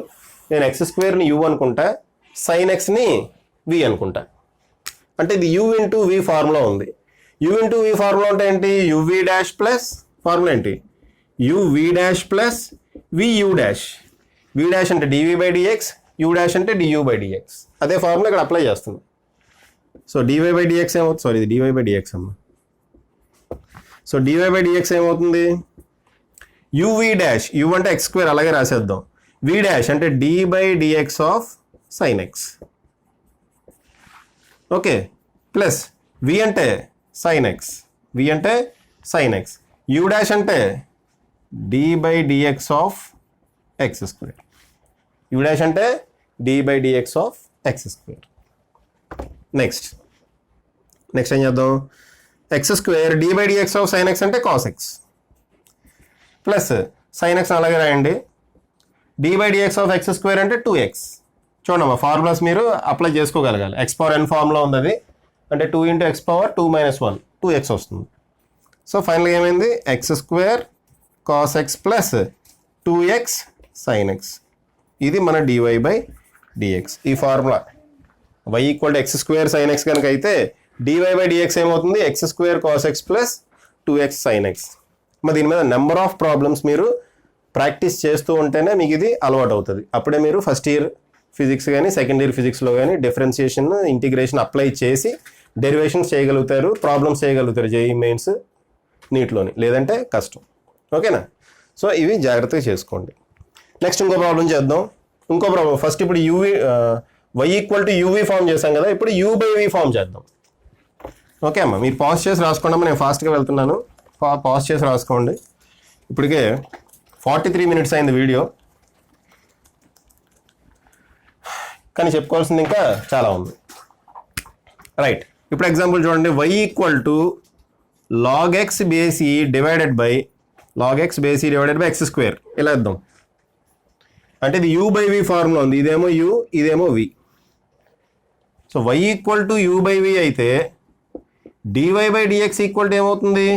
నేను ఎక్స్ స్క్వేర్ని యూ అనుకుంటా, సైన్ ఎక్స్ని వి అనుకుంటా. అంటే ఇది యూ ఇంటూ వి ఫార్ములా ఉంది. యూ ఇంటూ వి ఫార్ములా అంటే ఏంటి? యువి డాష్ ప్లస్ ఫార్ములా ఏంటి? UV dash plus v u dash. V dash అంటే dv by dx, u dash అంటే డియూ బై డిఎక్స్. అదే ఫార్ములా ఇక్కడ అప్లై చేస్తుంది. సో డివై బై డిఎక్స్ ఏమవుతుంది? సారీ, ఇది డివై బై డిఎక్స్ అమ్మ. సో డివై బై డిఎక్స్ ఏమవుతుంది? యువి డాష్, యూ అంటే ఎక్స్ స్క్వేర్ అలాగే రాసేద్దాం. వి డాష్ అంటే d by dx of sin x. Okay, plus v అంటే సైన్ ఎక్స్, వి అంటే సైన్ ఎక్స్. యూ డాష్ అంటే d by dx of x square. U dash అంటే d by dx of x square. Next ఏం చేద్దాం? X square d by dx of sin x అంటే cos x, plus sin x అలాగే రాయండి. D by dx of x square అంటే 2x. చూడమ్మా, ఫార్ములాస్ మీరు అప్లై చేసుకోగలగాలి. ఎక్స్ పవర్ ఎన్ ఫార్ములా ఉంది, అది అంటే 2 into x power 2 minus 1 2x వస్తుంది. సో ఫైనల్గా ఏమైంది? X square cos x plus 2x sign X. ఇది మన డివై బై డిఎక్స్. ఈ formula y equal to X square sine X కనుక అయితే డివై బై డిఎక్స్ ఏమవుతుంది? X square cos x plus 2x sign X. మరి దీని మీద నెంబర్ ఆఫ్ ప్రాబ్లమ్స్ మీరు ప్రాక్టీస్ చేస్తూ ఉంటేనే మీకు ఇది అలవాటు అవుతుంది. అప్పుడే మీరు ఫస్ట్ ఇయర్ ఫిజిక్స్ కానీ సెకండ్ ఇయర్ ఫిజిక్స్లో కానీ డిఫరెన్షియేషన్, ఇంటిగ్రేషన్ అప్లై చేసి డెరివేషన్స్ చేయగలుగుతారు, ప్రాబ్లమ్స్ చేయగలుగుతారు జేఈఈ మెయిన్స్ నీట్లోని. లేదంటే కష్టం. ఓకేనా? సో ఇవి జాగ్రత్తగా చేసుకోండి. నెక్స్ట్ ఇంకో ప్రాబ్లం చేద్దాం. ఇంకో ప్రాబ్లం ఫస్ట్ ఇప్పుడు y equal to u v form చేసాం కదా, ఇప్పుడు యూ బై వి ఫామ్ చేద్దాం. ఓకే అమ్మ, మీరు పాజ్ చేసి రాసుకోండి అమ్మా. నేను ఫాస్ట్గా వెళ్తున్నాను, పాజ్ చేసి రాసుకోండి. ఇప్పటికే 43 మినిట్స్ అయింది వీడియో, కానీ చెప్పుకోవాల్సింది ఇంకా చాలా ఉంది. రైట్, ఇప్పుడు ఎగ్జాంపుల్ చూడండి. y equal to log x బేసి డివైడెడ్ బై ఎక్స్ స్క్వేర్. ఇలా ఇద్దాం. అంటే ఇది యూ బై వి ఫార్ములా ఉంది. ఇదేమో యూ, ఇదేమో v. So y equal to u by v అయితే dy by dx equal to ఏమవుతుంది?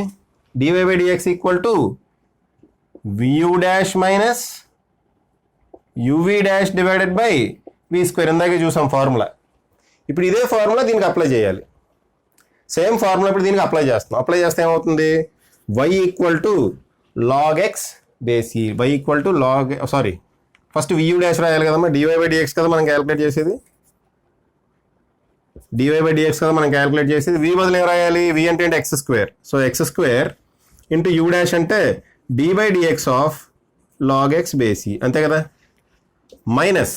Dy by dx equal to v u dash minus u v dash divided by v square. ఇందాకే చూసాం ఫార్ములా. ఇప్పుడు ఇదే ఫార్ములా దీనికి అప్లై చేయాలి. సేమ్ ఫార్ములా ఇప్పుడు దీనికి అప్లై చేస్తాం. అప్లై చేస్తే ఏమవుతుంది? y equal to log x base e, y equal to log, sorry first v u dash రాయాలి కదమ్మా. డివై బై డిఎక్స్ కదా మనం క్యాలిక్యులేట్ చేసేది, డివై బై డిఎక్స్ కదా మనం క్యాలిక్యులేట్ చేసేది. వి బదులు ఏం రాయాలి? వి అంటే x square. So x square into u dash అంటే d by dx of log x base e, అంతే కదా. మైనస్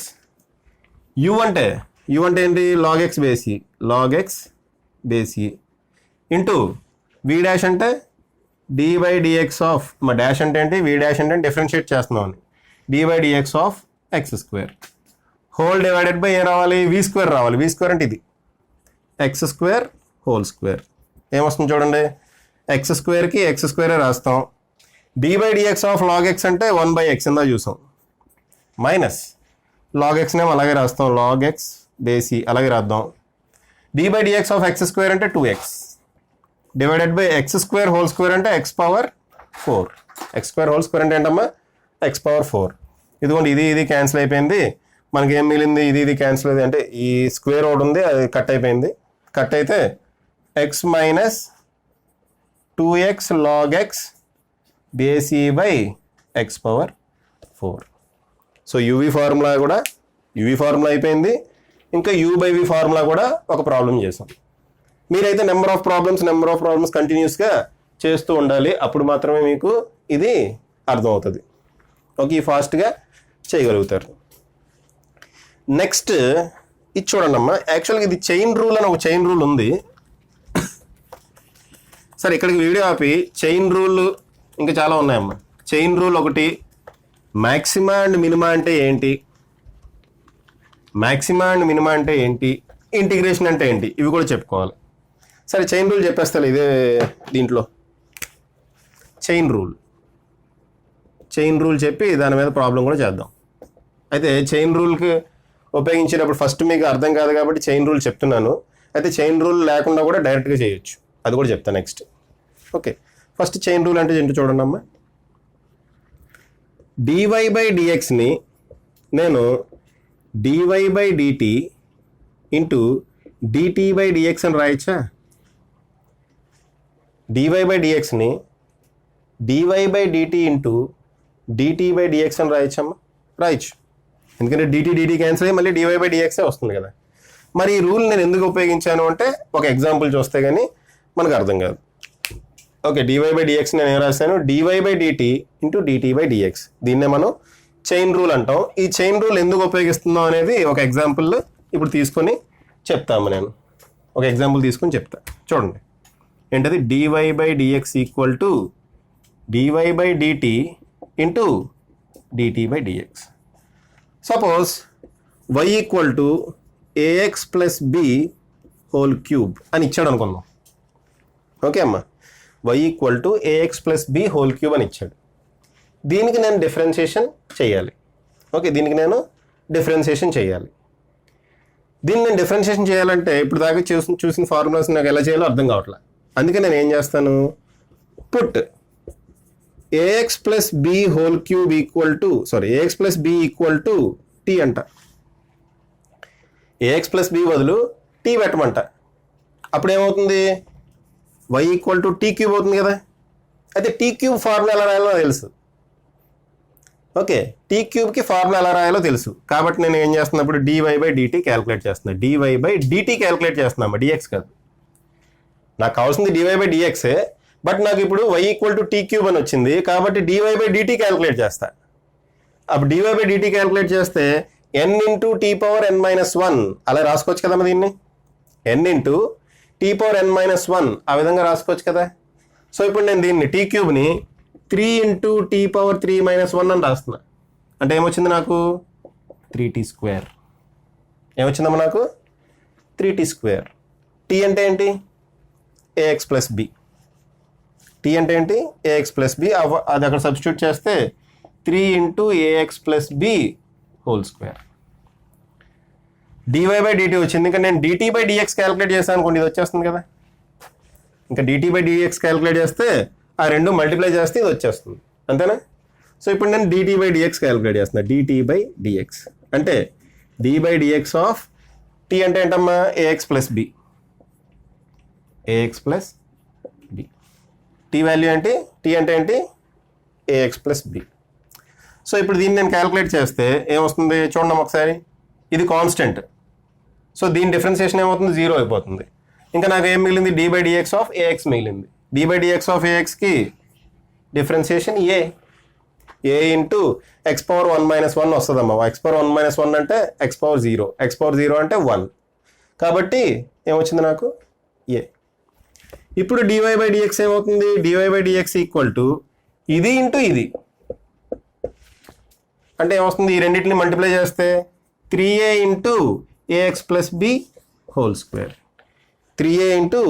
యూ అంటే ఏంటి? Log x base e into v dash అంటే డి బై డిఎక్స్ ఆఫ్, మా డాష్ అంటే ఏంటి? వి డాష్ అంటే డిఫరెన్షియేట్ చేస్తున్నాం అని, d by dx of x square whole divided by ఏం రావాలి? వి స్క్వేర్ రావాలి. వి స్క్వేర్ అంటే ఇది ఎక్స్ స్క్వేర్ హోల్ స్క్వేర్. ఏమొస్తుంది చూడండి, ఎక్స్ స్క్వేర్కి ఎక్స్ స్క్వేరే రాస్తాం. D by dx of log x అంటే 1/x ఇందా చూసాం, మైనస్ లాగ్ ఎక్స్నే అలాగే రాస్తాం, లాగ్ ఎక్స్ బేసి అలాగే రాద్దాం. D by dx of x square అంటే 2x. Divided by x square whole square అంటే x power 4. X square whole square అంటే ఏంటమ్మా ఎక్స్ పవర్ 4. ఇదిగోండి ఇది క్యాన్సిల్ అయిపోయింది. మనకి ఏం మిగిలింది ఇది క్యాన్సిల్ అయింది అంటే ఈ స్క్వేర్ ఒకటి ఉంది అది కట్ అయిపోయింది. కట్ అయితే X minus 2x log x బేసి by X power 4. So UV formula అయిపోయింది. ఇంకా యూ బై వి ఫార్ములా కూడా ఒక ప్రాబ్లం చేసాం. మీరైతే నెంబర్ ఆఫ్ ప్రాబ్లమ్స్ కంటిన్యూస్గా చేస్తూ ఉండాలి. అప్పుడు మాత్రమే మీకు ఇది అర్థమవుతుంది. ఓకే, ఫాస్ట్గా చేయగలుగుతారు. నెక్స్ట్ ఇది చూడండి అమ్మా. యాక్చువల్గా ఇది చైన్ రూల్ అని ఒక చైన్ రూల్ ఉంది. సరే ఇక్కడికి వీడియో ఆపి చైన్ రూల్ ఇంకా చాలా ఉన్నాయమ్మా. చైన్ రూల్ ఒకటి, మ్యాక్సిమా అండ్ మినిమా అంటే ఏంటి, ఇంటిగ్రేషన్ అంటే ఏంటి, ఇవి కూడా చెప్పుకోవాలి. సరే చైన్ రూల్ చెప్పేస్తాను. ఇదే దీంట్లో చైన్ రూల్ చెప్పి దాని మీద ప్రాబ్లం కూడా చేద్దాం. అయితే చైన్ రూల్కి ఉపయోగించేటప్పుడు ఫస్ట్ మీకు అర్థం కాదు కాబట్టి చైన్ రూల్ చెప్తున్నాను. అయితే చైన్ రూల్ లేకుండా కూడా డైరెక్ట్గా చేయొచ్చు, అది కూడా చెప్తాను next. Okay, first chain rule అంటే ఏంటో చూడండి అమ్మా. డివై బై డిఎక్స్ని నేను dy by dt into dt by dx అని రాయచ్చా? డివై బై డిఎక్స్ని dy by dt into dt by dx అని రాయచ్చమ్మా? రాయచ్చు. ఎందుకంటే డిటి క్యాన్సిల్ అయ్యి మళ్ళీ డివై బై డిఎక్సే వస్తుంది కదా. మరి ఈ రూల్ నేను ఎందుకు ఉపయోగించాను అంటే ఒక ఎగ్జాంపుల్ చూస్తే కానీ మనకు అర్థం కాదు. ఓకే, డివై బై డిఎక్స్ నేను ఏం రాశాను, dy by dt into dt by dx. దీన్నే మనం చైన్ రూల్ అంటాం. ఈ చైన్ రూల్ ఎందుకు ఉపయోగిస్తున్నాం అనేది ఒక ఎగ్జాంపుల్ ఇప్పుడు తీసుకొని చెప్తాము. నేను ఒక ఎగ్జాంపుల్ తీసుకొని చెప్తా. చూడండి ఏంటది, dy by dx equal to dy by dt into dt by dx. Suppose y equal to a x plus b whole cube అని ఇచ్చాడు అనుకున్నాం. ఓకే అమ్మా, y equal to a x plus b whole cube అని ఇచ్చాడు. దీనికి నేను డిఫరెన్షియేషన్ చేయాలి. ఓకే, దీన్ని నేను డిఫరెన్షియేషన్ చేయాలంటే ఇప్పుడు దాకా చూసిన ఫార్ములాస్ నాకు ఎలా చేయాలో అర్థం కావట్లేదు. అందుకే నేను ఏం చేస్తాను, put a x plus b whole cube a x plus b equal to t అంట. ఏఎక్స్ ప్లస్ బి బదులు టీ పెట్టమంట. అప్పుడు ఏమవుతుంది, y equal to t cube అవుతుంది కదా. అయితే టీ క్యూబ్ ఫార్ములా ఎలా రాయాలో తెలుసు. ఓకే, టీ క్యూబ్కి ఫార్ములా ఎలా రాయాలో తెలుసు కాబట్టి నేను ఏం చేస్తున్నప్పుడు డివై బై డిటీ క్యాలిక్యులేట్ చేస్తున్నా. డివై బై డిటీ క్యాలిక్యులేట్ చేస్తున్నామా, డిఎక్స్ కాదు. నాకు కావాల్సింది డివై బై డిఎక్సే, బట్ నాకు ఇప్పుడు y equal to t cube అని వచ్చింది కాబట్టి డివై బై డిటీ క్యాలిక్యులేట్ చేస్తా. అప్పుడు డివై బై డిటీ క్యాలిక్యులేట్ చేస్తే n into t power n minus 1 అలా రాసుకోవచ్చు కదమ్మా. దీన్ని n into t power n minus 1 ఆ విధంగా రాసుకోవచ్చు కదా. సో ఇప్పుడు నేను దీన్ని టీ క్యూబ్ని 3 ఇంటూ టీ పవర్ 3 మైనస్ 1 అని రాస్తున్నా. అంటే ఏమొచ్చింది నాకు 3t స్క్వేర్. ఏమొచ్చిందమ్మా నాకు 3t స్క్వేర్. టీ అంటే ఏంటి, ఏఎక్స్ ప్లస్ బి. టీ అంటే ఏంటి, ఏఎక్స్ ప్లస్ బి. అది అక్కడ సబ్స్టిట్యూట్ చేస్తే 3 into AX plus b whole square. Dy by dt వచ్చింది. ఇంకా నేను డిటీ బై డిఎక్స్ క్యాలిక్యులేట్ చేస్తాను అనుకోండి, ఇది వచ్చేస్తుంది కదా. ఇంకా డిటీ బై డిఎక్స్ క్యాలిక్యులేట్ చేస్తే ఆ రెండు మల్టిప్లై చేస్తే ఇది వచ్చేస్తుంది, అంతేనా. సో ఇప్పుడు నేను డిటీ బై డిఎక్స్ క్యాలిక్యులేట్ చేస్తున్నా. డిటీ బై డిఎక్స్ అంటే d by dx of t అంటే ఏంటమ్మా, a x plus b. A x plus b. T value ఏంటి, టీ అంటే ఏంటి, ఏఎక్స్ ప్లస్ బి. సో ఇప్పుడు దీన్ని నేను క్యాలిక్యులేట్ చేస్తే ఏమొస్తుంది చూడండి ఒకసారి. ఇది కాన్స్టెంట్. సో దీని డిఫరెన్షియేషన్ ఏమవుతుంది, 0 అయిపోతుంది. ఇంకా నాకు ఏం మిగిలింది, d by dx of ax మిగిలింది. డి బై డిఎక్స్ ఆఫ్ ఏఎక్స్కి differentiation a into x power 1 minus 1 వస్తుందమ్మా. ఎక్స్ పవర్ 1 మైనస్ 1 అంటే ఎక్స్ పవర్ 0. ఎక్స్ పవర్ 0 అంటే 1 కాబట్టి ఏమొచ్చింది నాకు ఏ. ఇప్పుడు డివై బై డిఎక్స్ ఏమవుతుంది, dy by dx equal to ఇది ఇంటూ ఇది అంటే ఏమొస్తుంది, ఈ రెండింటిని మల్టిప్లై చేస్తే 3a into AX plus b whole square. 3a into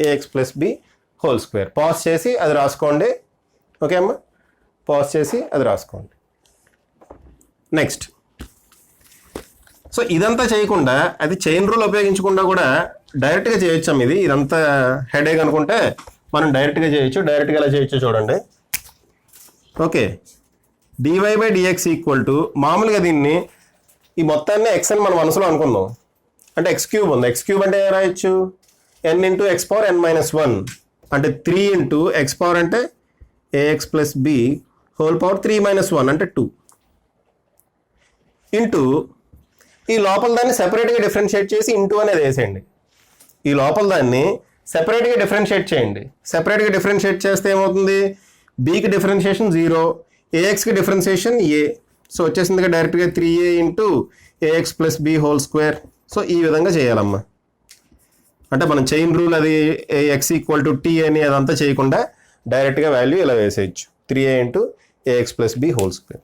AX plus b whole square. Pause చేసి అది రాసుకోండి. ఓకే అమ్మా, పాజ్ చేసి అది రాసుకోండి. నెక్స్ట్ సో ఇదంతా చేయకుండా అది చైన్ రూల్ ఉపయోగించకుండా కూడా డైరెక్ట్గా చేయొచ్చాం. ఇదంతా హెడేక్ అనుకుంటే మనం డైరెక్ట్గా చేయొచ్చు. డైరెక్ట్గా ఎలా చేయొచ్చు చూడండి. ఓకే, dy/dx ఈక్వల్ టు మామూలుగా దీన్ని ఈ మొత్తాన్ని x అని మన మనసులో అనుకుందాం. అంటే x³ ఉంది. x³ అంటే ఏం రాయొచ్చు? n into x power n-1 అంటే 3 ఇంటూ x పవర్ అంటే ax plus b whole power 3-1 అంటే 2 ఇంటూ ఈ లోపల దాన్ని సెపరేట్గా డిఫరెన్షియేట్ చేసి ఇంటూ అనేది వేసేయండి. ఈ లోపల దాన్ని సెపరేట్గా డిఫరెన్షియేట్ చేయండి. సెపరేట్గా డిఫరెన్షియేట్ చేస్తే ఏమవుతుంది? బీకి డిఫరెన్షియేషన్ 0, ఏఎక్స్కి డిఫరెన్షియేషన్ ఏ. సో వచ్చేసిందిగా డైరెక్ట్గా 3a into AX plus b whole square. So ఈ విధంగా చేయాలమ్మా. అంటే మనం చైన్ రూల్ అది x ఈక్వల్ టు t అని అదంతా చేయకుండా డైరెక్ట్గా వాల్యూ ఇలా వేసేయచ్చు, 3a into AX plus b whole square.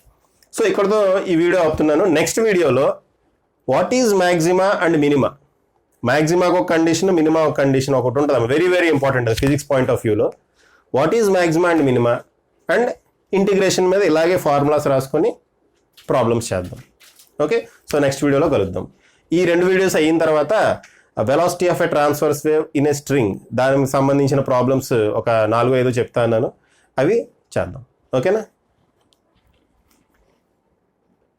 So ఇక్కడతో ఈ వీడియో ఆపుతున్నాను. నెక్స్ట్ వీడియోలో what is maxima and minima, మ్యాక్సిమాకు ఒక కండిషన్, మినిమా ఒక కండిషన్ ఒకటి ఉంటుంది. Very very important physics point of వ్యూలో. What is maxima and minima and integration మీద ఇలాగే ఫార్ములాస్ రాసుకొని ప్రాబ్లమ్స్ చేద్దాం. ఓకే, సో నెక్స్ట్ వీడియోలో కలుద్దాం. ఈ 2 వీడియోస్ అయిన తర్వాత velocity of a transverse wave in a string, దానికి సంబంధించిన ప్రాబ్లమ్స్ ఒక 4-5 చెప్తాను, అవి చేద్దాం. ఓకేనా?